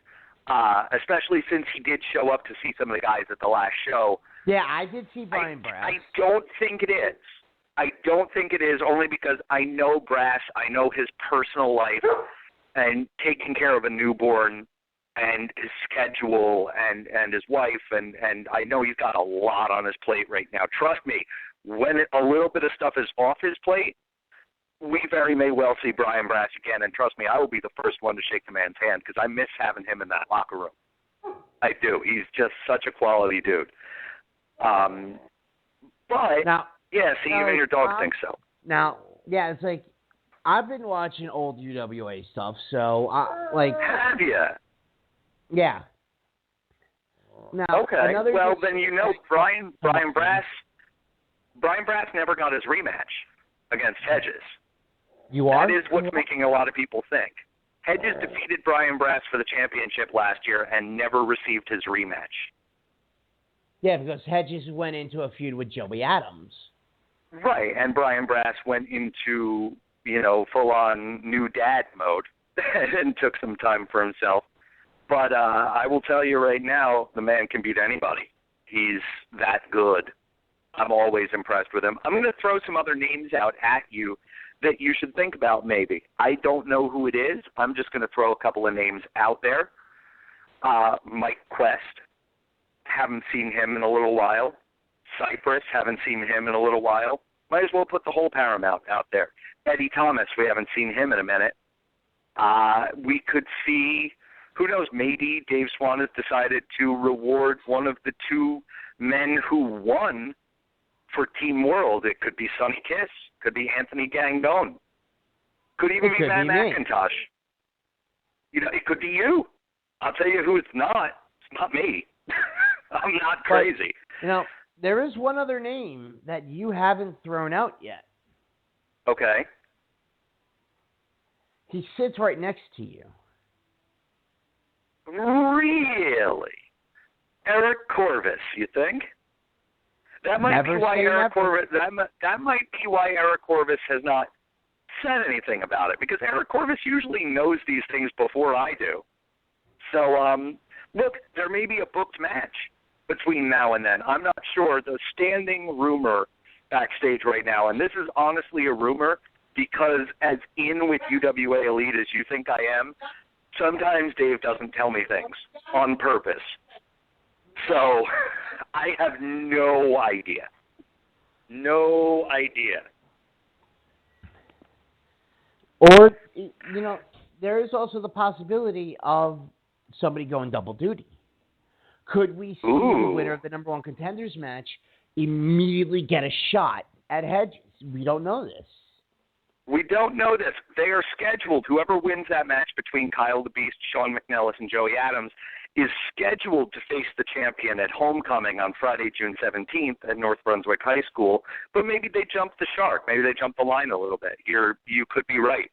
especially since he did show up to see some of the guys at the last show. Yeah, I did see Brian Brass. I don't think it is. I don't think it is, only because I know Brass. I know his personal life and taking care of a newborn and his schedule and his wife, and I know he's got a lot on his plate right now. Trust me, when a little bit of stuff is off his plate, we very may well see Brian Brass again, and trust me, I will be the first one to shake the man's hand because I miss having him in that locker room. I do. He's just such a quality dude. But now, yeah, see, even your dog thinks so. Now, yeah, it's like I've been watching old UWA stuff, so Have you? Yeah. Now, okay. Well, then you know Brian Brass never got his rematch against Hedges. You are? That is what's making a lot of people think. Hedges defeated Brian Brass for the championship last year and never received his rematch. Yeah, because Hedges went into a feud with Joey Adams. Right, and Brian Brass went into, full-on new dad mode and took some time for himself. But I will tell you right now, the man can beat anybody. He's that good. I'm always impressed with him. I'm going to throw some other names out at you that you should think about maybe. I don't know who it is. I'm just going to throw a couple of names out there. Mike Quest. Haven't seen him in a little while. Cypress, haven't seen him in a little while. Might as well put the whole Paramount out there. Eddie Thomas, we haven't seen him in a minute. We could see, who knows, maybe Dave Swan has decided to reward one of the two men who won for Team World. It could be Sonny Kiss, could be Anthony Gangone, could even be Matt McIntosh. It could be you. I'll tell you who it's not. It's not me. I'm not crazy. But, there is one other name that you haven't thrown out yet. Okay. He sits right next to you. Really? Eric Corvus, you think? That might be why Eric Corvus. That might be why Eric Corvus has not said anything about it, because Eric Corvus usually knows these things before I do. So, look, there may be a booked match between now and then. I'm not sure. The standing rumor, backstage right now, and this is honestly a rumor because as in with UWA Elite as you think I am, sometimes Dave doesn't tell me things on purpose. So I have no idea. No idea. Or, there is also the possibility of somebody going double duty. Could we see the winner of the number one contenders match immediately get a shot at Hedges? We don't know this. We don't know this. They are scheduled. Whoever wins that match between Kyle the Beast, Sean McNellis, and Joey Adams is scheduled to face the champion at Homecoming on Friday, June 17th at North Brunswick High School. But maybe they jumped the shark. Maybe they jumped the line a little bit. You could be right.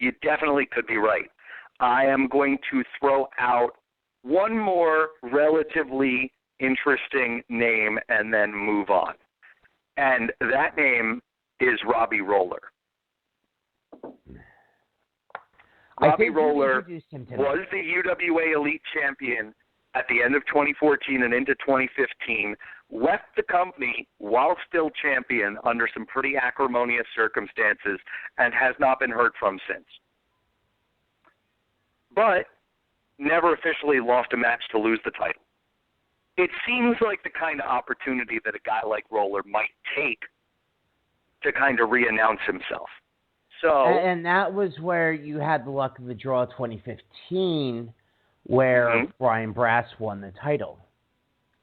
You definitely could be right. I am going to throw out one more relatively interesting name and then move on. And that name is Robbie Roller. Robbie Roller was the UWA Elite champion at the end of 2014 and into 2015, left the company while still champion under some pretty acrimonious circumstances and has not been heard from since. But never officially lost a match to lose the title. It seems like the kind of opportunity that a guy like Roller might take to kind of re-announce himself. So, and that was where you had the luck of the draw 2015, where Brian Brass won the title.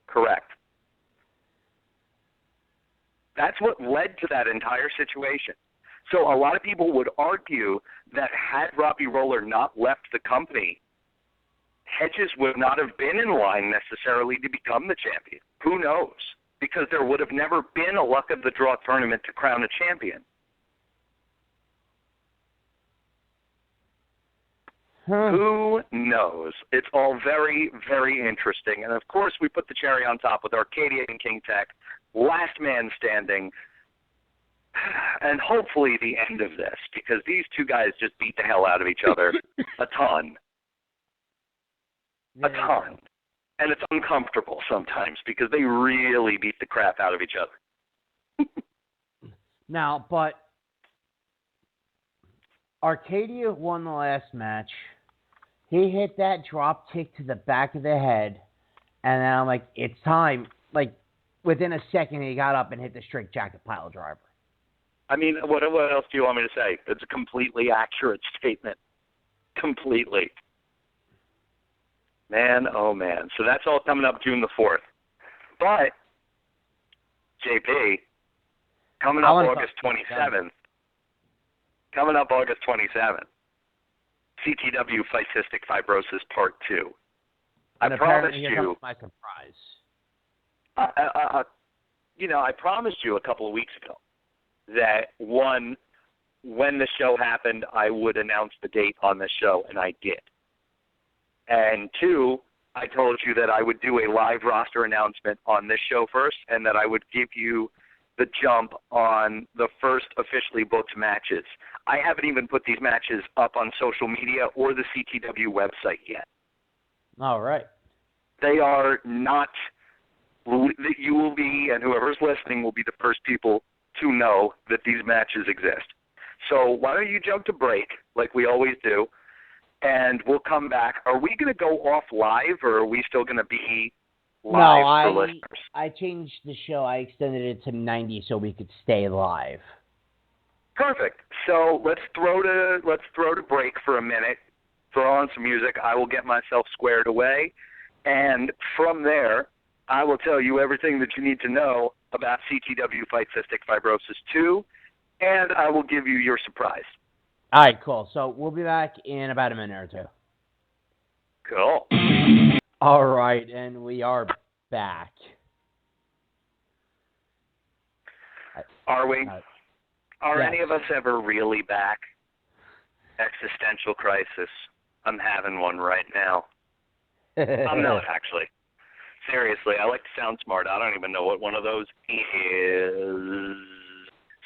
Correct. That's what led to that entire situation. So a lot of people would argue that had Robbie Roller not left the company, Hedges would not have been in line necessarily to become the champion. Who knows? Because there would have never been a luck of the draw tournament to crown a champion. Who knows? It's all very, very interesting. And, of course, we put the cherry on top with Arcadia and King Tech, last man standing, and hopefully the end of this, because these two guys just beat the hell out of each other a ton. A ton. And it's uncomfortable sometimes because they really beat the crap out of each other. Now, but Arcadia won the last match. He hit that drop kick to the back of the head, and then I'm like, it's time. Like, within a second, he got up and hit the straight jacket pile driver. I mean, what else do you want me to say? It's a completely accurate statement. Completely. Man, oh man. So that's all coming up June the 4th. But, JP, coming up August 27th, CTW Fight Cystic Fibrosis Part 2. And I promised you. My surprise. I promised you a couple of weeks ago that, one, when the show happened, I would announce the date on the show, and I did. And two, I told you that I would do a live roster announcement on this show first, and that I would give you the jump on the first officially booked matches. I haven't even put these matches up on social media or the CTW website yet. All right. They are not, you will be, and whoever's listening will be the first people to know that these matches exist. So why don't you jump to break, like we always do, and we'll come back. Are we going to go off live, or are we still going to be live for listeners? I changed the show. I extended it to 90 so we could stay live. Perfect. So let's throw to break for a minute. Throw on some music. I will get myself squared away, and from there, I will tell you everything that you need to know about CTW Fight Cystic Fibrosis 2, and I will give you your surprise. All right, cool. So we'll be back in about a minute or two. Cool. All right, and we are back. Are we? Are yes. any of us ever really back? Existential crisis. I'm having one right now. I'm not, actually. Seriously, I like to sound smart. I don't even know what one of those is.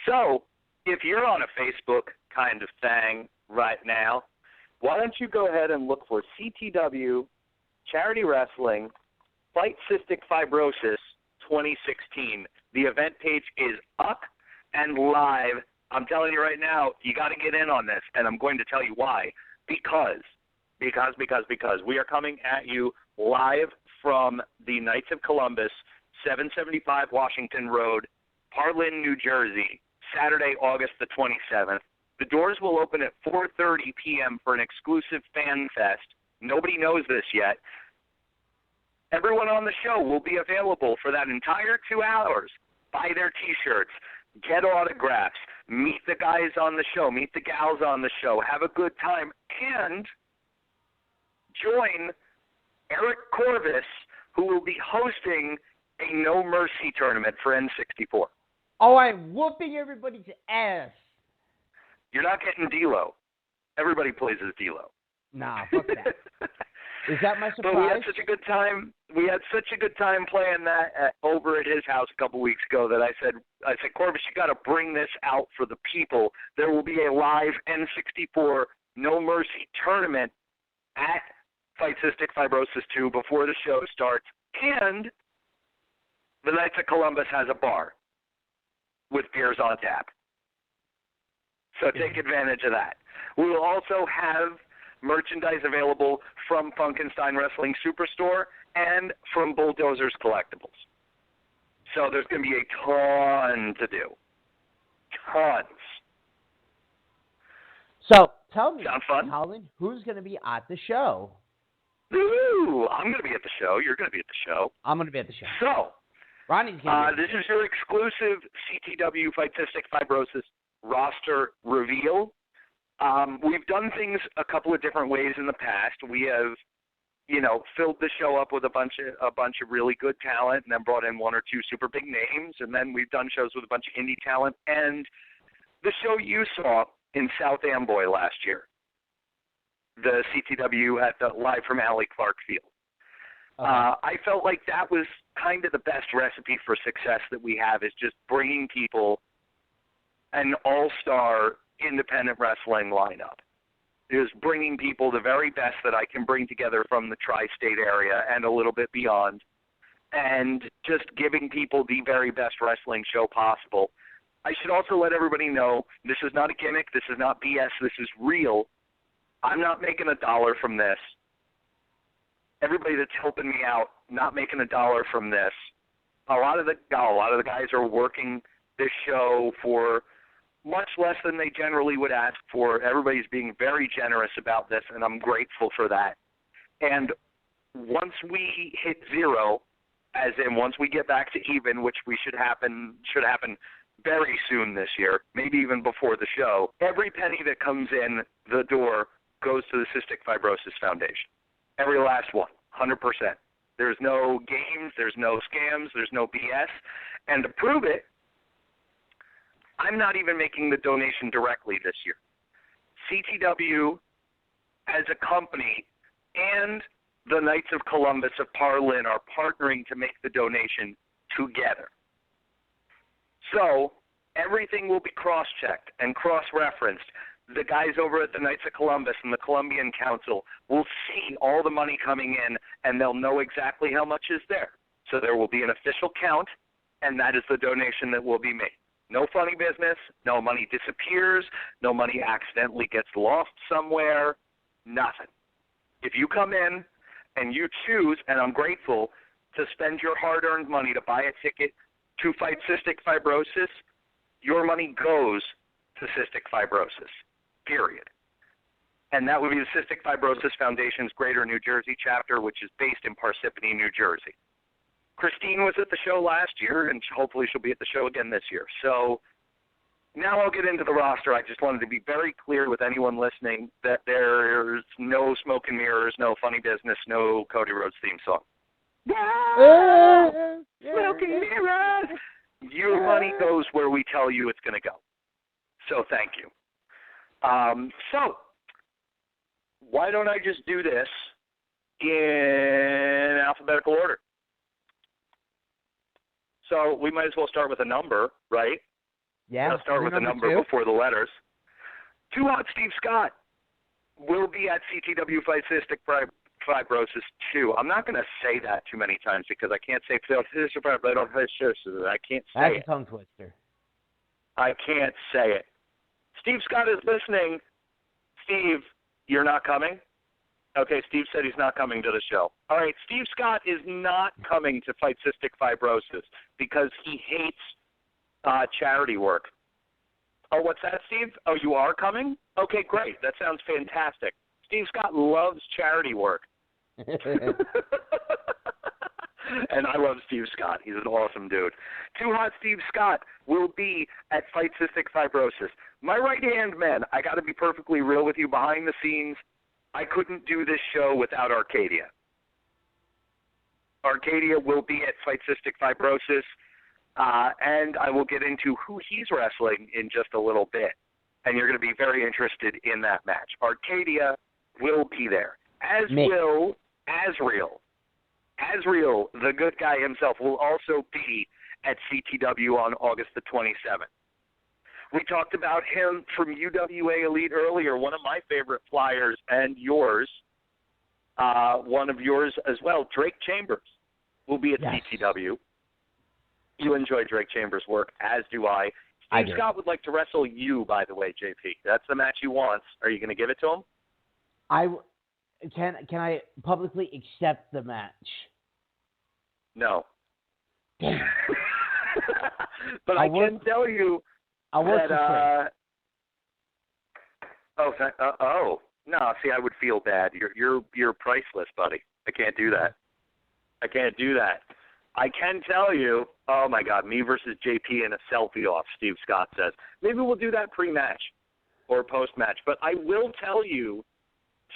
So, if you're on a Facebook kind of thing right now, why don't you go ahead and look for CTW Charity Wrestling Fight Cystic Fibrosis 2016. The event page is up and live. I'm telling you right now, you got to get in on this, and I'm going to tell you why. Because we are coming at you live from the Knights of Columbus, 775 Washington Road, Parlin, New Jersey, Saturday, August the 27th. The doors will open at 4:30 p.m. for an exclusive fan fest. Nobody knows this yet. Everyone on the show will be available for that entire 2 hours. Buy their T-shirts, get autographs, meet the guys on the show, meet the gals on the show, have a good time, and join Eric Corvus, who will be hosting a No Mercy tournament for N64. Oh, I'm whooping everybody's ass. You're not getting D-Lo. Everybody plays as D-Lo. Nah, fuck that. Is that my surprise? But we had such a good time. We had such a good time playing that over at his house a couple weeks ago that I said, Corvus, you got to bring this out for the people. There will be a live N64 No Mercy tournament at Fight Cystic Fibrosis 2 before the show starts, and the Knights of Columbus has a bar with beers on tap. So take advantage of that. We will also have merchandise available from Funkenstein Wrestling Superstore and from Bulldozers Collectibles. So there's going to be a ton to do. Tons. So tell me, Sound fun? Colin, who's going to be at the show? Ooh, I'm going to be at the show. You're going to be at the show. I'm going to be at the show. So, Ronnie's going to be this is your exclusive CTW Fight Cystic Fibrosis roster reveal. We've done things a couple of different ways in the past. We have, filled the show up with a bunch of really good talent, and then brought in one or two super big names, and then we've done shows with a bunch of indie talent. And the show you saw in South Amboy last year, the CTW at the Live from Alley Clark Field. Okay. I felt like that was kind of the best recipe for success that we have, is just bringing people an all-star independent wrestling lineup. Is bringing people the very best that I can bring together from the tri-state area and a little bit beyond, and just giving people the very best wrestling show possible. I should also let everybody know this is not a gimmick, this is not BS, this is real. I'm not making a dollar from this. Everybody that's helping me out, not making a dollar from this. A lot of the guys are working this show for much less than they generally would ask for. Everybody's being very generous about this, and I'm grateful for that. And once we hit zero, as in once we get back to even, which should happen very soon this year, maybe even before the show, every penny that comes in the door goes to the Cystic Fibrosis Foundation. Every last one, 100%. There's no games, there's no scams, there's no BS. And to prove it, I'm not even making the donation directly this year. CTW as a company and the Knights of Columbus of Parlin are partnering to make the donation together. So everything will be cross-checked and cross-referenced. The guys over at the Knights of Columbus and the Columbian Council will see all the money coming in, and they'll know exactly how much is there. So there will be an official count, and that is the donation that will be made. No funny business, no money disappears, no money accidentally gets lost somewhere, nothing. If you come in and you choose, and I'm grateful, to spend your hard-earned money to buy a ticket to fight cystic fibrosis, your money goes to cystic fibrosis, period. And that would be the Cystic Fibrosis Foundation's Greater New Jersey chapter, which is based in Parsippany, New Jersey. Christine was at the show last year, and hopefully she'll be at the show again this year. So now I'll get into the roster. I just wanted to be very clear with anyone listening that there's no smoke and mirrors, no funny business, no Cody Rhodes theme song. Smoke and mirrors! Your money goes where we tell you it's going to go. So thank you. So why don't I just do this in alphabetical order? So we might as well start with a number, right? Yeah. Let's start with the number before the letters. Too Hot Steve Scott will be at CTW Fight Cystic Fibrosis 2. I'm not going to say that too many times because I can't say cystic fibrosis. I can't say That's it. a tongue twister. I can't say it. Steve Scott is listening. Steve, you're not coming? Okay, Steve said he's not coming to the show. All right, Steve Scott is not coming to fight cystic fibrosis because he hates charity work. Oh, what's that, Steve? Oh, you are coming? Okay, great. That sounds fantastic. Steve Scott loves charity work. And I love Steve Scott. He's an awesome dude. Too Hot Steve Scott will be at Fight Cystic Fibrosis. My right-hand man, I got to be perfectly real with you, behind the scenes, I couldn't do this show without Arcadia. Arcadia will be at Fight Cystic Fibrosis, and I will get into who he's wrestling in just a little bit. And you're going to be very interested in that match. Arcadia will be there, as will Azriel. Azriel, the good guy himself, will also be at CTW on August the 27th. We talked about him from UWA Elite earlier, one of my favorite flyers, and yours, one of yours as well. Drake Chambers will be at CTW. You enjoy Drake Chambers' work, as do I. Steve Scott would like to wrestle you, by the way, JP. That's the match he wants. Are you going to give it to him? Can I publicly accept the match? No. Damn. But I can tell you that. No. See, I would feel bad. You're priceless, buddy. I can't do that. I can tell you. Oh my God, me versus JP in a selfie off. Steve Scott says maybe we'll do that pre-match or post-match. But I will tell you,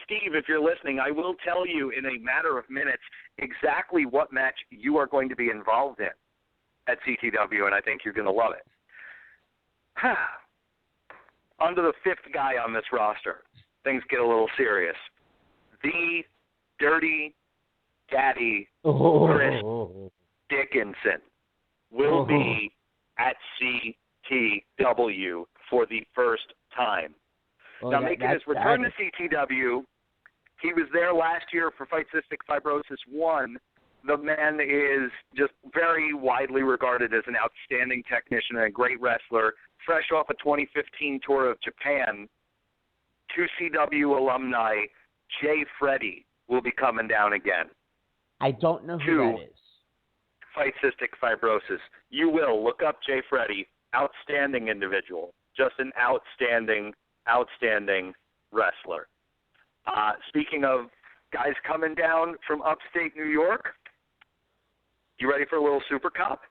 Steve, if you're listening, I will tell you in a matter of minutes exactly what match you are going to be involved in at CTW, and I think you're going to love it. On to the fifth guy on this roster. Things get a little serious. The Dirty Daddy Chris Dickinson will be at CTW for the first time. Now, making his return to CTW, he was there last year for Fight Cystic Fibrosis 1. The man is just very widely regarded as an outstanding technician and a great wrestler. Fresh off a 2015 tour of Japan, 2CW alumni Jay Freddy will be coming down again. I don't know who that is. Fight Cystic Fibrosis. You will. Look up Jay Freddy. Outstanding individual. Just an outstanding wrestler. Speaking of guys coming down from upstate New York, you ready for a little Super Cop?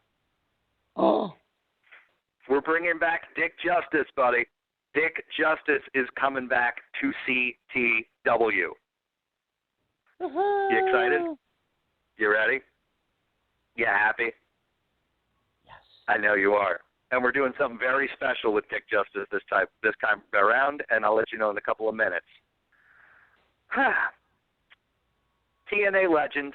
Oh. We're bringing back Dick Justice, buddy. Dick Justice is coming back to CTW. You excited? You ready? You happy? Yes. I know you are. And we're doing something very special with Dick Justice this time around, and I'll let you know in a couple of minutes. TNA legend,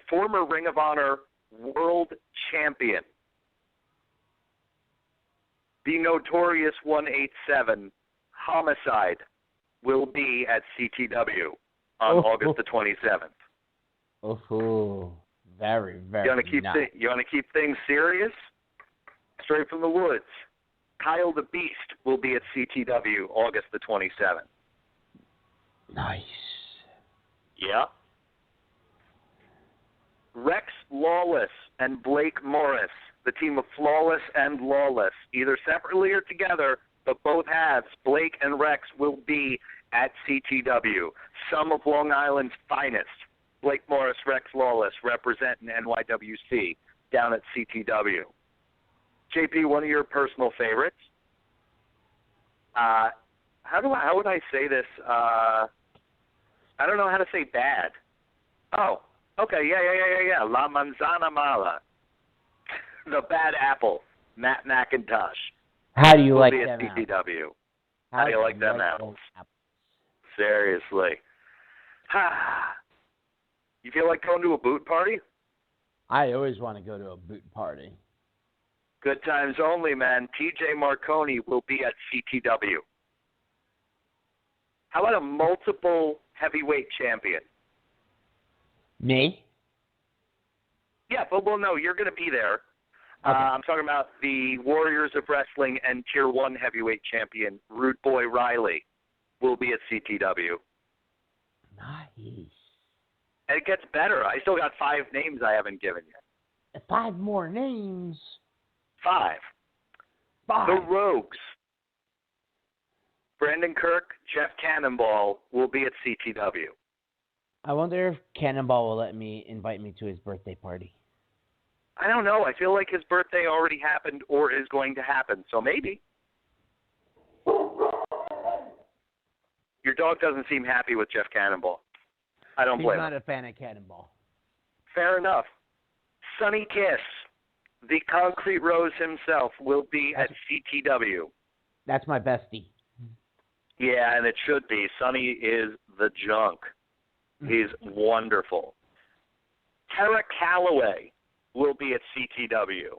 former Ring of Honor world champion, the notorious 187 Homicide will be at CTW on August the 27th. Oh, very, very You want to keep things serious? Straight from the woods. Kyle the Beast will be at CTW August the 27th. Nice. Yeah. Rex Lawless and Blake Morris, the team of Flawless and Lawless, either separately or together, but both halves, Blake and Rex, will be at CTW. Some of Long Island's finest. Blake Morris, Rex Lawless, representing NYWC down at CTW. JP, one of your personal favorites. How would I say this? I don't know how to say bad. Oh, okay, yeah. La Manzana Mala. The Bad Apple, Matt McIntosh. How do you like them apples? CTW. How do you like them apples? Seriously. You feel like going to a boot party? I always want to go to a boot party. Good times only, man. TJ Marconi will be at CTW. How about a multiple heavyweight champion? Me? Yeah, but well, no, you're going to be there. Okay. I'm talking about the Warriors of Wrestling and Tier 1 heavyweight champion, Rude Boy Riley, will be at CTW. Nice. And it gets better. I still got 5 names I haven't given you. 5 more names. 5. 5. The Rogues. Brandon Kirk, Jeff Cannonball will be at CTW. I wonder if Cannonball will invite me to his birthday party. I don't know. I feel like his birthday already happened or is going to happen, so maybe. Your dog doesn't seem happy with Jeff Cannonball. I don't blame him. He's not a fan of Cannonball. Fair enough. Sonny Kiss, the Concrete Rose himself, will be at CTW. That's my bestie. Yeah, and it should be. Sonny is the junk. He's wonderful. Tara Calloway will be at CTW.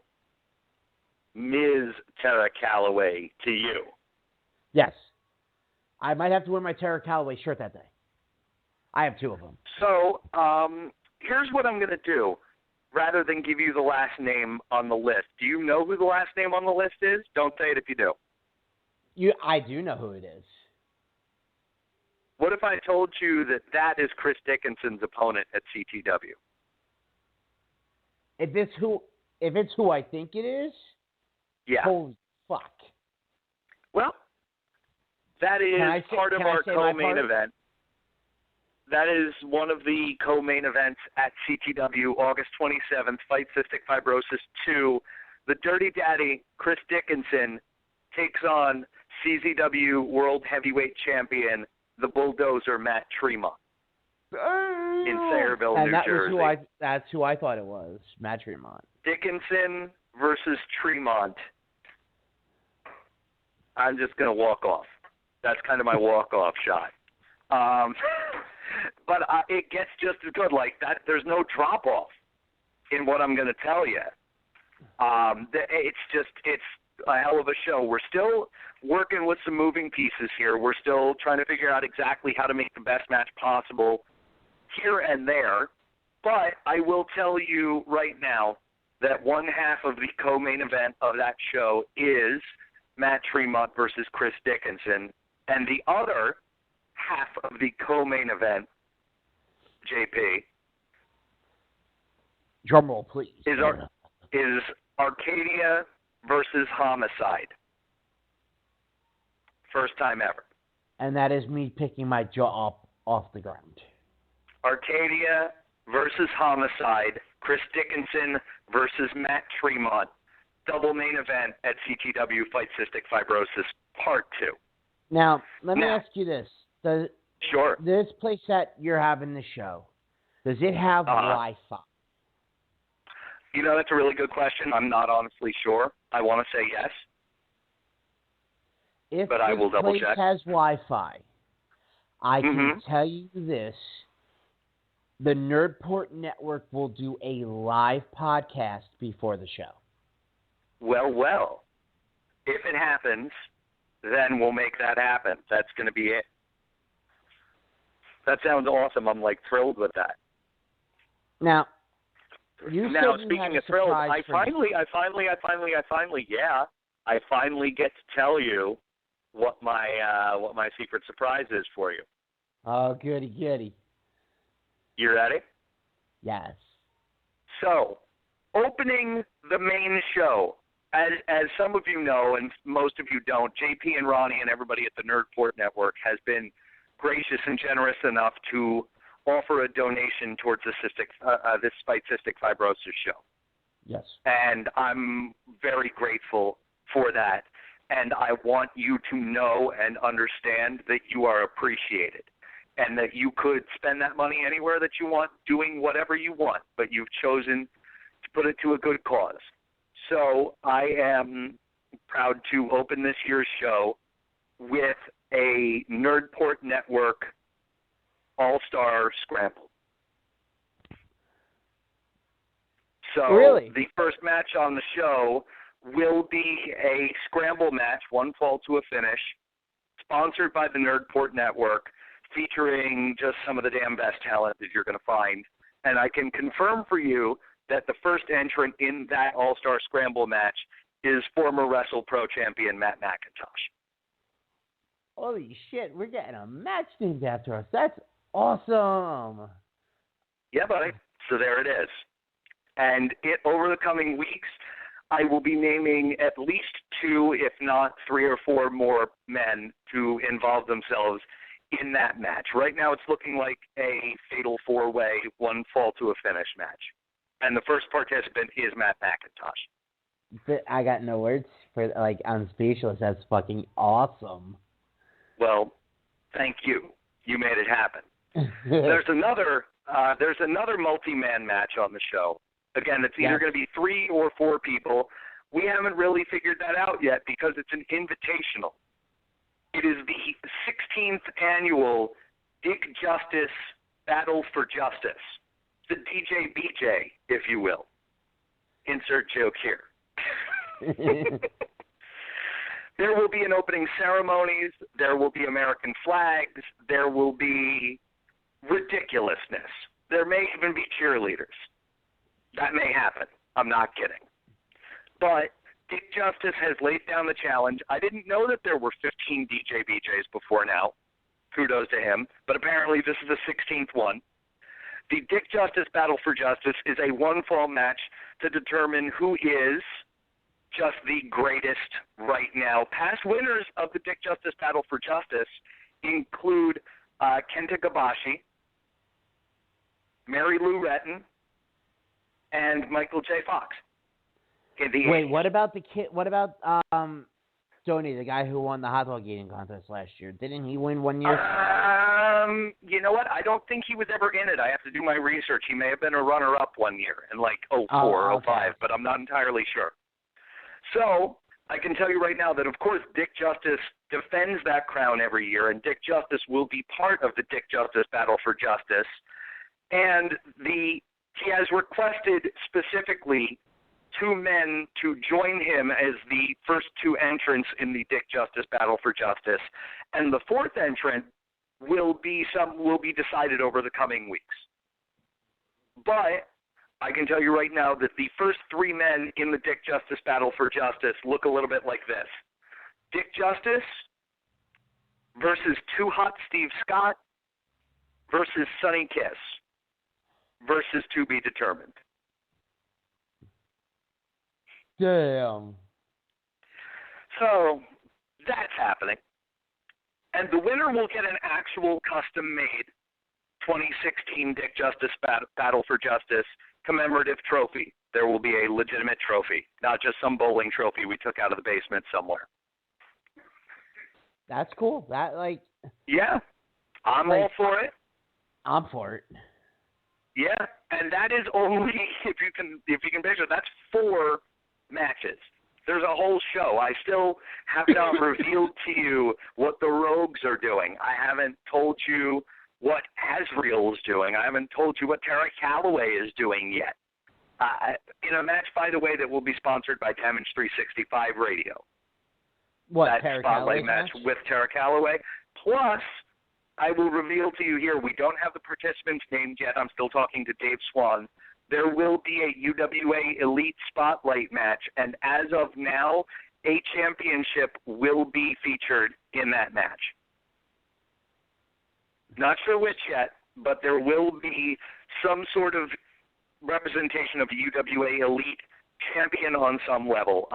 Ms. Tara Calloway to you. Yes. I might have to wear my Tara Calloway shirt that day. I have 2 of them. So, here's what I'm going to do. Rather than give you the last name on the list, do you know who the last name on the list is? Don't say it if you do. I do know who it is. What if I told you that is Chris Dickinson's opponent at CTW? If it's who I think it is, Yeah. holy fuck. Well, that is part of our co-main event. That is one of the co-main events at CTW, August 27th, Fight Cystic Fibrosis 2. The Dirty Daddy, Chris Dickinson, takes on CZW World Heavyweight Champion, the Bulldozer, Matt Tremont, in Sayreville, New Jersey. That's who I thought it was, Matt Tremont. Dickinson versus Tremont. I'm just going to walk off. That's kind of my walk-off shot. But it gets just as good. Like that, there's no drop-off in what I'm going to tell you. It's a hell of a show. We're still working with some moving pieces here. We're still trying to figure out exactly how to make the best match possible here and there. But I will tell you right now that one half of the co-main event of that show is Matt Tremont versus Chris Dickinson, and the other half of the co-main event, JP, drum roll, please, is Arcadia versus Homicide. First time ever. And that is me picking my jaw up off the ground. Arcadia versus Homicide. Chris Dickinson versus Matt Tremont. Double main event at CTW Fight Cystic Fibrosis Part 2. Now, let me ask you this. Sure. This place that you're having the show, does it have Wi-Fi? You know, that's a really good question. I'm not honestly sure. I want to say yes. But I will double check. If this place has Wi-Fi, I can tell you this. The Nerdport Network will do a live podcast before the show. Well. If it happens, then we'll make that happen. That's going to be it. That sounds awesome. I'm thrilled with that. Now, speaking of thrilled, I finally get to tell you what my secret surprise is for you. Oh, goody. You ready? Yes. So, opening the main show, as some of you know and most of you don't, JP and Ronnie and everybody at the Nerdport Network has been gracious and generous enough to offer a donation towards this Fight Cystic Fibrosis show. Yes. And I'm very grateful for that. And I want you to know and understand that you are appreciated and that you could spend that money anywhere that you want, doing whatever you want, but you've chosen to put it to a good cause. So I am proud to open this year's show with a Nerdport Network All-Star Scramble. So really? The first match on the show will be a scramble match, one fall to a finish, sponsored by the Nerdport Network, featuring just some of the damn best talent that you're going to find. And I can confirm for you that the first entrant in that All-Star Scramble match is former Wrestle Pro champion Matt McIntosh. Holy shit, we're getting a match named after us. That's awesome. Yeah, buddy. So there it is. And over the coming weeks, I will be naming at least 2, if not 3 or 4 more men to involve themselves in that match. Right now it's looking like a fatal 4-way, 1 fall to a finish match. And the first participant is Matt McIntosh. I got no words for, I'm speechless. That's fucking awesome. Well, thank you. You made it happen. There's another multi-man match on the show. Again, it's either going to be 3 or 4 people. We haven't really figured that out yet because it's an invitational. It is the 16th annual Dick Justice Battle for Justice. The DJ BJ, if you will. Insert joke here. There will be an opening ceremonies. There will be American flags. There will be ridiculousness. There may even be cheerleaders. That may happen. I'm not kidding. But Dick Justice has laid down the challenge. I didn't know that there were 15 DJ BJs before now. Kudos to him. But apparently this is the 16th one. The Dick Justice Battle for Justice is a 1-fall match to determine who is just the greatest right now. Past winners of the Dick Justice Battle for Justice include Kenta Kobashi, Mary Lou Retton, and Michael J. Fox. Wait, what about the kid? What about Stoney, the guy who won the hot dog eating contest last year? Didn't he win one year? You know what? I don't think he was ever in it. I have to do my research. He may have been a runner-up one year in 04, 05, but I'm not entirely sure. So I can tell you right now that, of course, Dick Justice defends that crown every year, and Dick Justice will be part of the Dick Justice Battle for Justice. And he has requested specifically 2 men to join him as the first 2 entrants in the Dick Justice Battle for Justice, and the 4th entrant will be decided over the coming weeks. But I can tell you right now that the first 3 men in the Dick Justice Battle for Justice look a little bit like this: Dick Justice versus Too Hot Steve Scott versus Sonny Kiss versus To Be Determined. Damn. So that's happening. And the winner will get an actual custom-made 2016 Dick Justice Battle for Justice commemorative trophy. There will be a legitimate trophy, not just some bowling trophy we took out of the basement somewhere. That's cool. Yeah, I'm all for it. I'm for it. Yeah, and that is only, if you can picture, that's 4 matches. There's a whole show. I still have not revealed to you what the Rogues are doing. I haven't told you what Azriel is doing. I haven't told you what Tara Calloway is doing yet. In a match, by the way, that will be sponsored by Damage 365 Radio. What, that Tara spotlight Calloway's match with Tara Calloway. Plus, I will reveal to you here, we don't have the participants named yet. I'm still talking to Dave Swan. There will be a UWA Elite Spotlight match, and as of now, a championship will be featured in that match. Not sure which yet, but there will be some sort of representation of a UWA Elite champion on some level.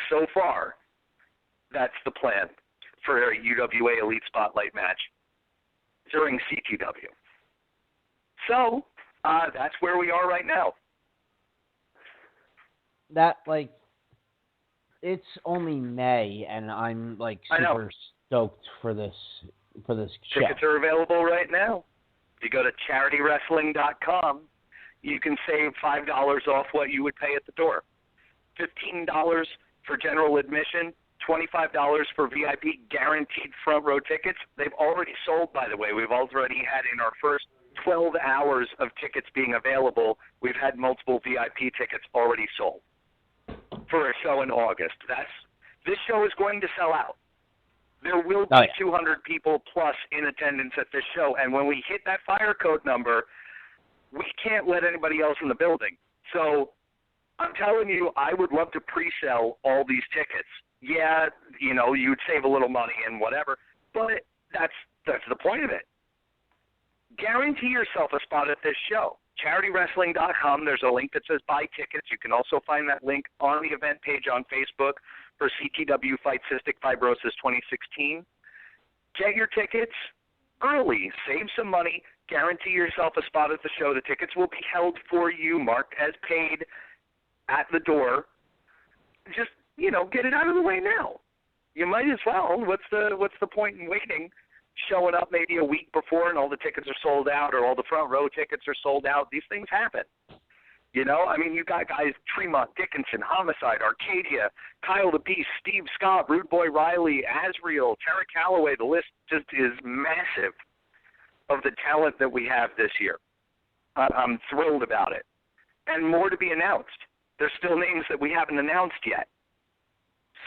So far, that's the plan for a UWA Elite Spotlight match during CTW. So, that's where we are right now. It's only May, and I'm super stoked for this show. Tickets are available right now. If you go to CharityWrestling.com, you can save $5 off what you would pay at the door. $15 for general admission, $25 for VIP guaranteed front row tickets. They've already sold, by the way. We've already had in our first 12 hours of tickets being available, we've had multiple VIP tickets already sold for a show in August. This show is going to sell out. There will be 200 people plus in attendance at this show, and when we hit that fire code number, we can't let anybody else in the building. So I'm telling you, I would love to pre-sell all these tickets. Yeah, you'd save a little money and whatever, but that's the point of it. Guarantee yourself a spot at this show. CharityWrestling.com, there's a link that says buy tickets. You can also find that link on the event page on Facebook for CTW Fight Cystic Fibrosis 2016. Get your tickets early. Save some money. Guarantee yourself a spot at the show. The tickets will be held for you, marked as paid at the door. Just, get it out of the way now. You might as well. What's the point in waiting? Showing up maybe a week before and all the tickets are sold out, or all the front row tickets are sold out. These things happen. You got guys, Tremont, Dickinson, Homicide, Arcadia, Kyle the Beast, Steve Scott, Rude Boy Riley, Azriel, Tara Calloway. The list just is massive of the talent that we have this year. I'm thrilled about it. And more to be announced. There's still names that we haven't announced yet.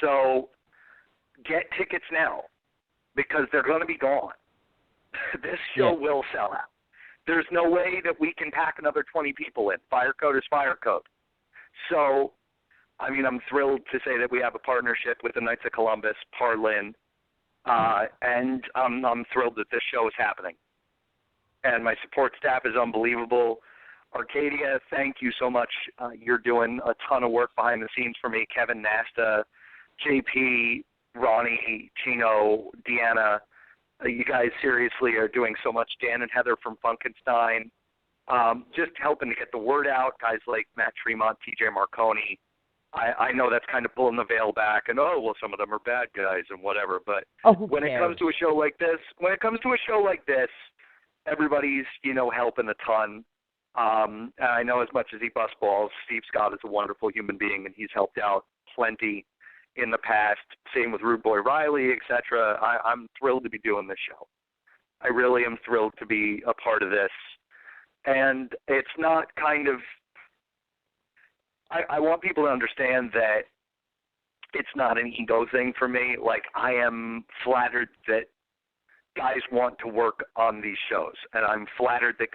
So get tickets now, because they're going to be gone. This show will sell out. There's no way that we can pack another 20 people in. Fire code is fire code. So, I'm thrilled to say that we have a partnership with the Knights of Columbus, Parlin, and I'm thrilled that this show is happening. And my support staff is unbelievable. Arcadia, thank you so much. You're doing a ton of work behind the scenes for me. Kevin Nasta, JP, Ronnie, Chino, Deanna, you guys seriously are doing so much. Dan and Heather from Funkenstein, just helping to get the word out. Guys like Matt Tremont, TJ Marconi. I know that's kind of pulling the veil back, and some of them are bad guys and whatever. But when it comes to a show like this, everybody's helping a ton. And I know as much as he busts balls, Steve Scott is a wonderful human being, and he's helped out plenty in the past. Same with Rude Boy Riley, etc. I'm thrilled to be doing this show. I really am thrilled to be a part of this. And it's not I want people to understand that it's not an ego thing for me. Like, I am flattered that guys want to work on these shows, and I'm flattered that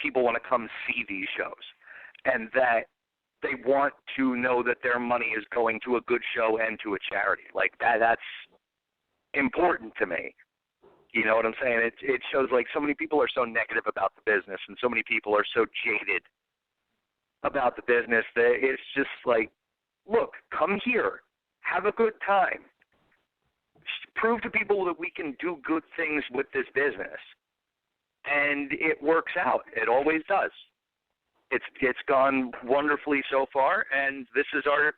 people want to come see these shows, and that they want to know that their money is going to a good show and to a charity. Like, that's important to me. You know what I'm saying? It shows, like, so many people are so negative about the business, and so many people are so jaded about the business that it's just like, look, come here, have a good time. Prove to people that we can do good things with this business. And it works out. It always does. It's gone wonderfully so far, and this is our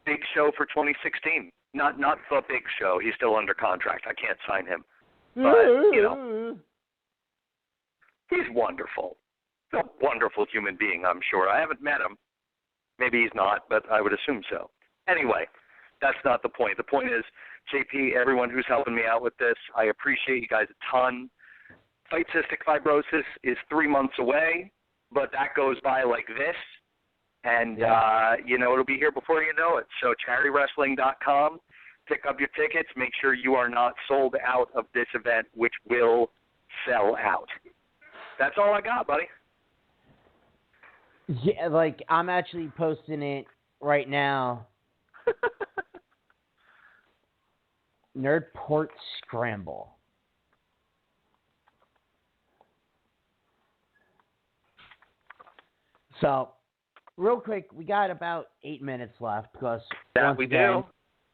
big show for 2016. Not the big show. He's still under contract. I can't sign him. But, he's wonderful. He's a wonderful human being, I'm sure. I haven't met him. Maybe he's not, but I would assume so. Anyway, that's not the point. The point is, JP, everyone who's helping me out with this, I appreciate you guys a ton. Fight Cystic Fibrosis is 3 months away, but that goes by like this. And, it'll be here before you know it. So CharityWrestling.com, pick up your tickets. Make sure you are not sold out of this event, which will sell out. That's all I got, buddy. Yeah, like, I'm actually posting it right now. Nerdport Scramble. So, real quick, we got about 8 minutes left because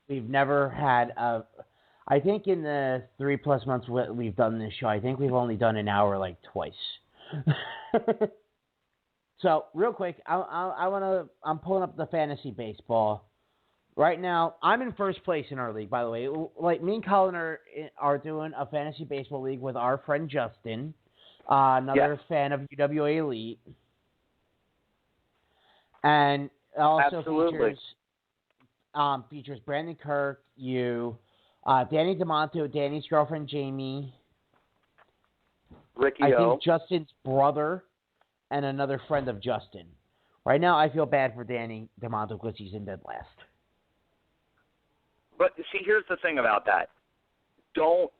we've never had I think in the 3+ months we've done this show, I think we've only done an hour like twice. So, real quick, I'm pulling up the fantasy baseball. Right now, I'm in first place in our league, by the way. Like, me and Colin are doing a fantasy baseball league with our friend Justin, another fan of UWA Elite. And it also features Brandon Kirk, Danny DeMonto, Danny's girlfriend Jamie, Ricky I think Justin's brother, and another friend of Justin. Right now, I feel bad for Danny DeMonto because he's in dead last. But see, here's the thing about that. don't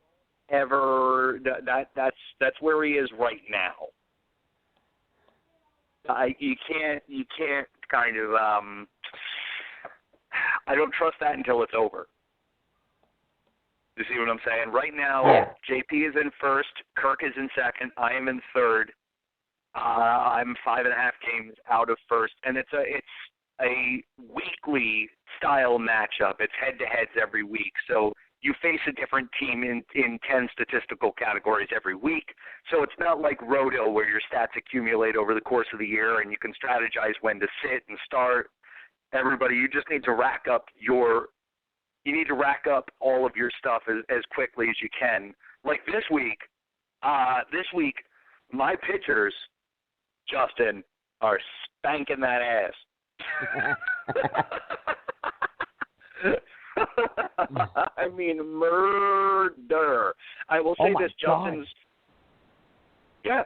ever. That's where he is right now. You can't kind of. I don't trust that until it's over. You see what I'm saying? Right now, yeah. JP is in first, Kirk is in second, I am in third. I'm 5.5 games out of first, and it's a weekly style matchup. It's head-to-heads every week, so you face a different team in 10 statistical categories every week. So it's not like Roto where your stats accumulate over the course of the year and you can strategize when to sit and start. Everybody, you just need to rack up all of your stuff as quickly as you can. Like this week, my pitchers, Justin, are spanking that ass. I mean, murder. I will say this, Justin's. Yeah.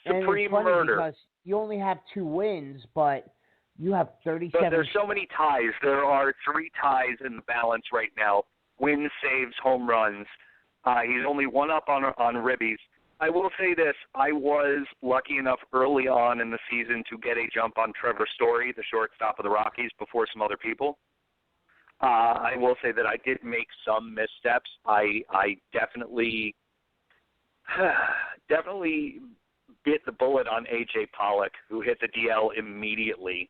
Supreme and it's funny murder. Because you only have 2 wins, but you have 37. But there's so many ties. There are 3 ties in the balance right now. Wins, saves, home runs. He's only 1 up on ribbies. I will say this. I was lucky enough early on in the season to get a jump on Trevor Story, the shortstop of the Rockies, before some other people. I will say that I did make some missteps. I definitely bit the bullet on A.J. Pollock, who hit the DL immediately.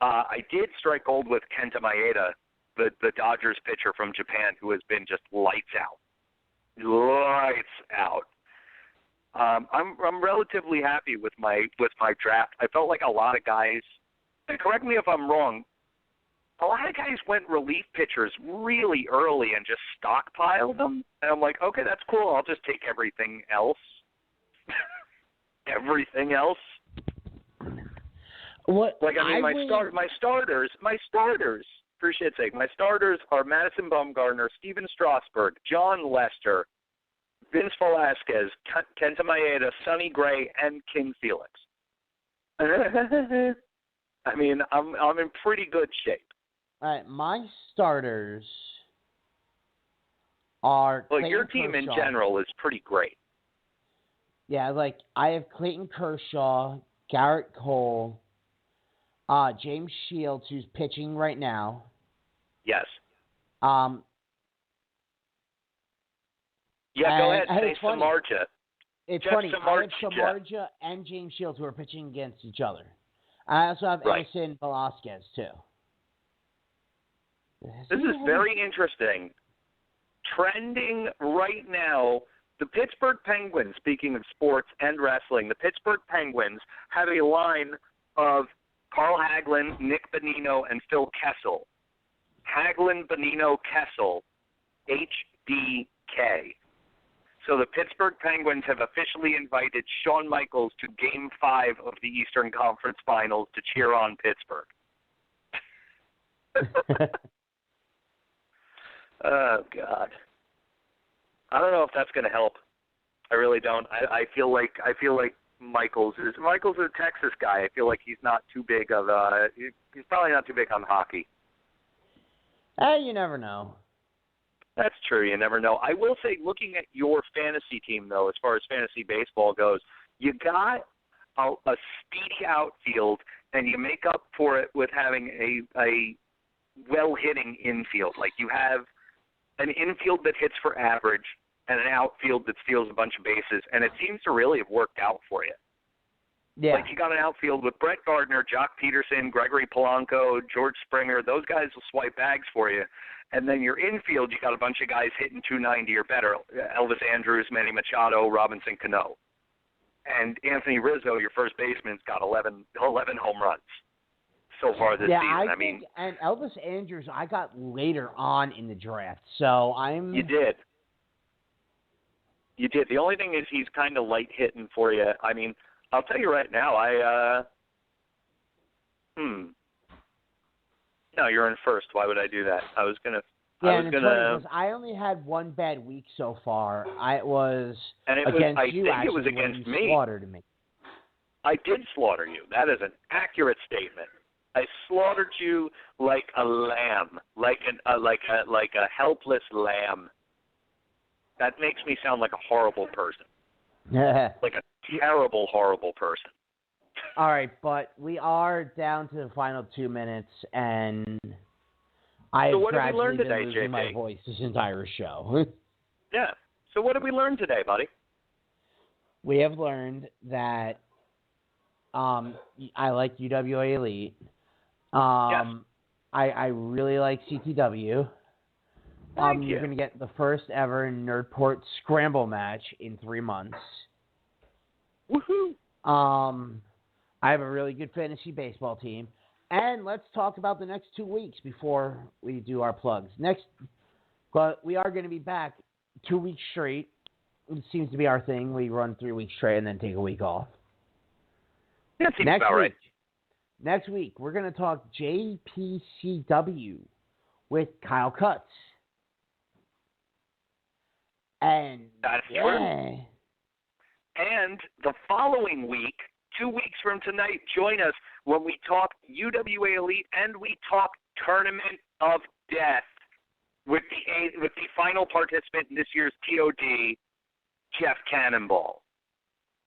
I did strike gold with Kenta Maeda, the Dodgers pitcher from Japan, who has been just lights out. Lights out. I'm relatively happy with my draft. I felt like a lot of guys, and correct me if I'm wrong, a lot of guys went relief pitchers really early and just stockpiled them. And I'm like, okay, that's cool. I'll just take everything else. Everything else. What? Like, I mean, my starters, for shit's sake, my starters are Madison Bumgarner, Steven Strasburg, John Lester, Vince Velasquez, Kenta Maeda, Sonny Gray, and King Felix. I mean, I'm in pretty good shape. All right, my starters are. Well, Clayton your team Kershaw. in general is pretty great. Yeah, like I have Clayton Kershaw, Garrett Cole, James Shields, who's pitching right now. Yes. Yeah, go ahead. Say Samardzija. It's Jeff funny. I have Samardzija. Samardzija and James Shields who are pitching against each other. I also have Edison Velasquez too. This is very interesting. Trending right now, the Pittsburgh Penguins, speaking of sports and wrestling, the Pittsburgh Penguins have a line of Carl Hagelin, Nick Bonino, and Phil Kessel. Hagelin, Bonino, Kessel, HBK. So the Pittsburgh Penguins have officially invited Shawn Michaels to Game 5 of the Eastern Conference Finals to cheer on Pittsburgh. Oh, God. I don't know if that's going to help. I really don't. I feel like Michaels is a Texas guy. I feel like he's not too big of he's probably not too big on hockey. You never know. That's true. You never know. I will say, looking at your fantasy team, though, as far as fantasy baseball goes, you got a speedy outfield, and you make up for it with having a well-hitting infield. Like, you have an infield that hits for average and an outfield that steals a bunch of bases, and it seems to really have worked out for you. Yeah. Like, you got an outfield with Brett Gardner, Jock Peterson, Gregory Polanco, George Springer. Those guys will swipe bags for you. And then your infield, you got a bunch of guys hitting 290 or better. Elvis Andrus, Manny Machado, Robinson Cano. And Anthony Rizzo, your first baseman's got 11 home runs so far this season. I mean, and Elvis Andrus, I got later on in the draft, so I'm. You did. The only thing is he's kind of light hitting for you. I mean, I'll tell you right now, No, you're in first. Why would I do that? Funny because I only had one bad week so far. It was against me. Slaughtered me. I did slaughter you. That is an accurate statement. I slaughtered you like a lamb, like a helpless lamb. That makes me sound like a horrible person. Like a terrible, horrible person. All right, but we are down to the final 2 minutes, and I have gradually been losing my voice this entire show. Yeah. So what did we learn today, buddy? We have learned that I like UWA Elite. Yes. I really like CTW. Thank you. You're going to get the first ever Nerdport Scramble match in 3 months. Woohoo! I have a really good fantasy baseball team. And let's talk about the next 2 weeks before we do our plugs. But we are going to be back 2 weeks straight. It seems to be our thing. We run 3 weeks straight and then take a week off. That seems about right. Next week, we're going to talk JPCW with Kyle Cutts. And that's true. And the following week, 2 weeks from tonight, join us when we talk UWA Elite and we talk Tournament of Death with the final participant in this year's TOD, Jeff Cannonball.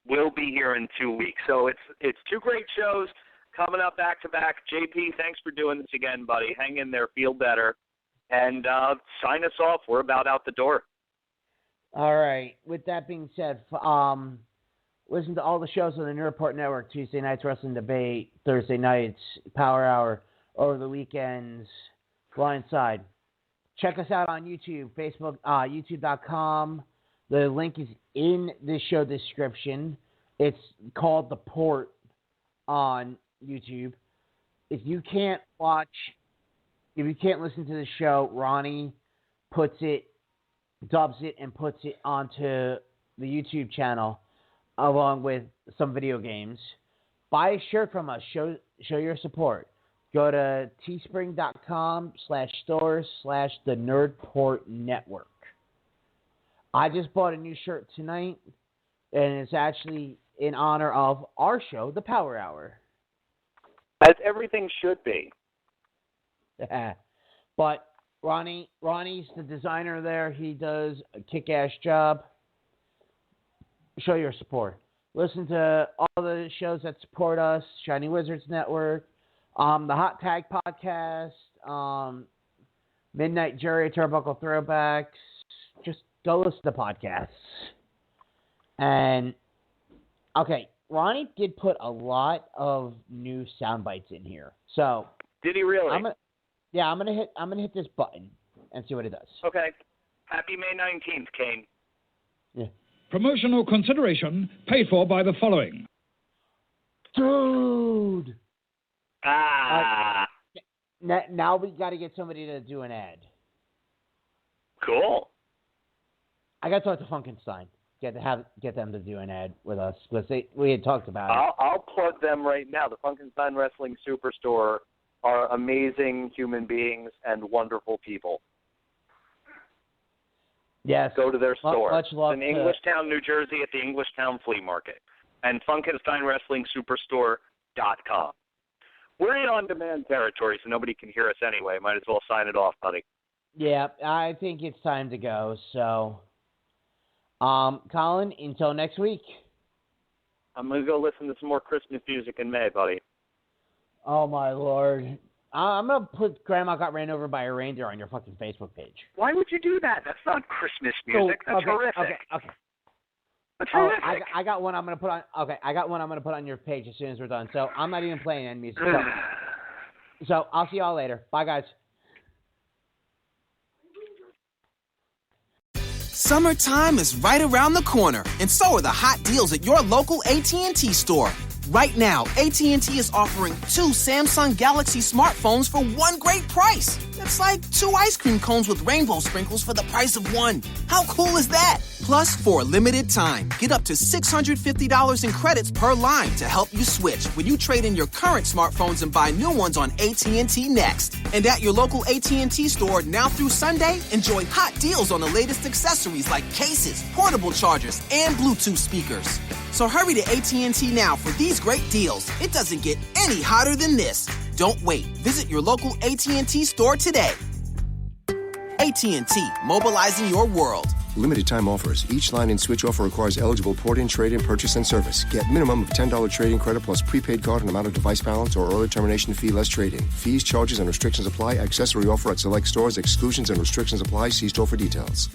We'll be here in 2 weeks. So it's 2 great shows coming up back to back. JP, thanks for doing this again, buddy. Hang in there, feel better, and sign us off. We're about out the door. All right. With that being said, listen to all the shows on the New Report Network: Tuesday nights Wrestling Debate, Thursday nights Power Hour, over the weekends Blindside. Check us out on YouTube, Facebook, YouTube.com. The link is in the show description. It's called The Port on YouTube. If you can't listen to the show, Ronnie dubs it and puts it onto the YouTube channel along with some video games. Buy a shirt from us. Show your support. Go to teespring.com/stores/the Nerdport Network. I just bought a new shirt tonight, and it's actually in honor of our show, The Power Hour. As everything should be. But Ronnie's the designer there. He does a kick-ass job. Show your support. Listen to all the shows that support us: Shining Wizards Network, the Hot Tag Podcast, Midnight Jury, Turnbuckle Throwbacks. Just go listen to podcasts. And, okay, Ronnie did put a lot of new sound bites in here. So did he really? I'm gonna hit this button and see what it does. Okay. Happy May 19th, Kane. Yeah. Promotional consideration paid for by the following. Dude. Now now we got to get somebody to do an ad. Cool. I got to talk to Funkenstein. Get them to do an ad with us because we had talked about it. I'll plug them right now. The Funkenstein Wrestling Superstore are amazing human beings and wonderful people. Yes. Go to their store. Much love in Englishtown, New Jersey at the Englishtown Flea Market. And FunkensteinWrestlingSuperstore.com. We're in on-demand territory, so nobody can hear us anyway. Might as well sign it off, buddy. Yeah, I think it's time to go. So, Colin, until next week. I'm going to go listen to some more Christmas music in May, buddy. Oh, my Lord. I'm going to put Grandma Got Ran Over by a Reindeer on your fucking Facebook page. Why would you do that? That's not Christmas music. That's horrific. Okay. That's horrific. I got one I'm going to put on. Okay, I got one I'm going to put on your page as soon as we're done. So I'm not even playing any music. So I'll see y'all later. Bye, guys. Summertime is right around the corner, and so are the hot deals at your local AT&T store. Right now, AT&T is offering 2 Samsung Galaxy smartphones for one great price. That's like 2 ice cream cones with rainbow sprinkles for the price of 1. How cool is that? Plus, for a limited time, get up to $650 in credits per line to help you switch when you trade in your current smartphones and buy new ones on AT&T Next. And at your local AT&T store now through Sunday, enjoy hot deals on the latest accessories like cases, portable chargers, and Bluetooth speakers. So hurry to AT&T now for these great deals. It doesn't get any hotter than this. Don't wait. Visit your local AT&T store today. AT&T, mobilizing your world. Limited time offers. Each line and switch offer requires eligible port-in, trade-in, purchase, and service. Get minimum of $10 trade-in credit plus prepaid card and amount of device balance or early termination fee less trade-in. Fees, charges, and restrictions apply. Accessory offer at select stores. Exclusions and restrictions apply. See store for details.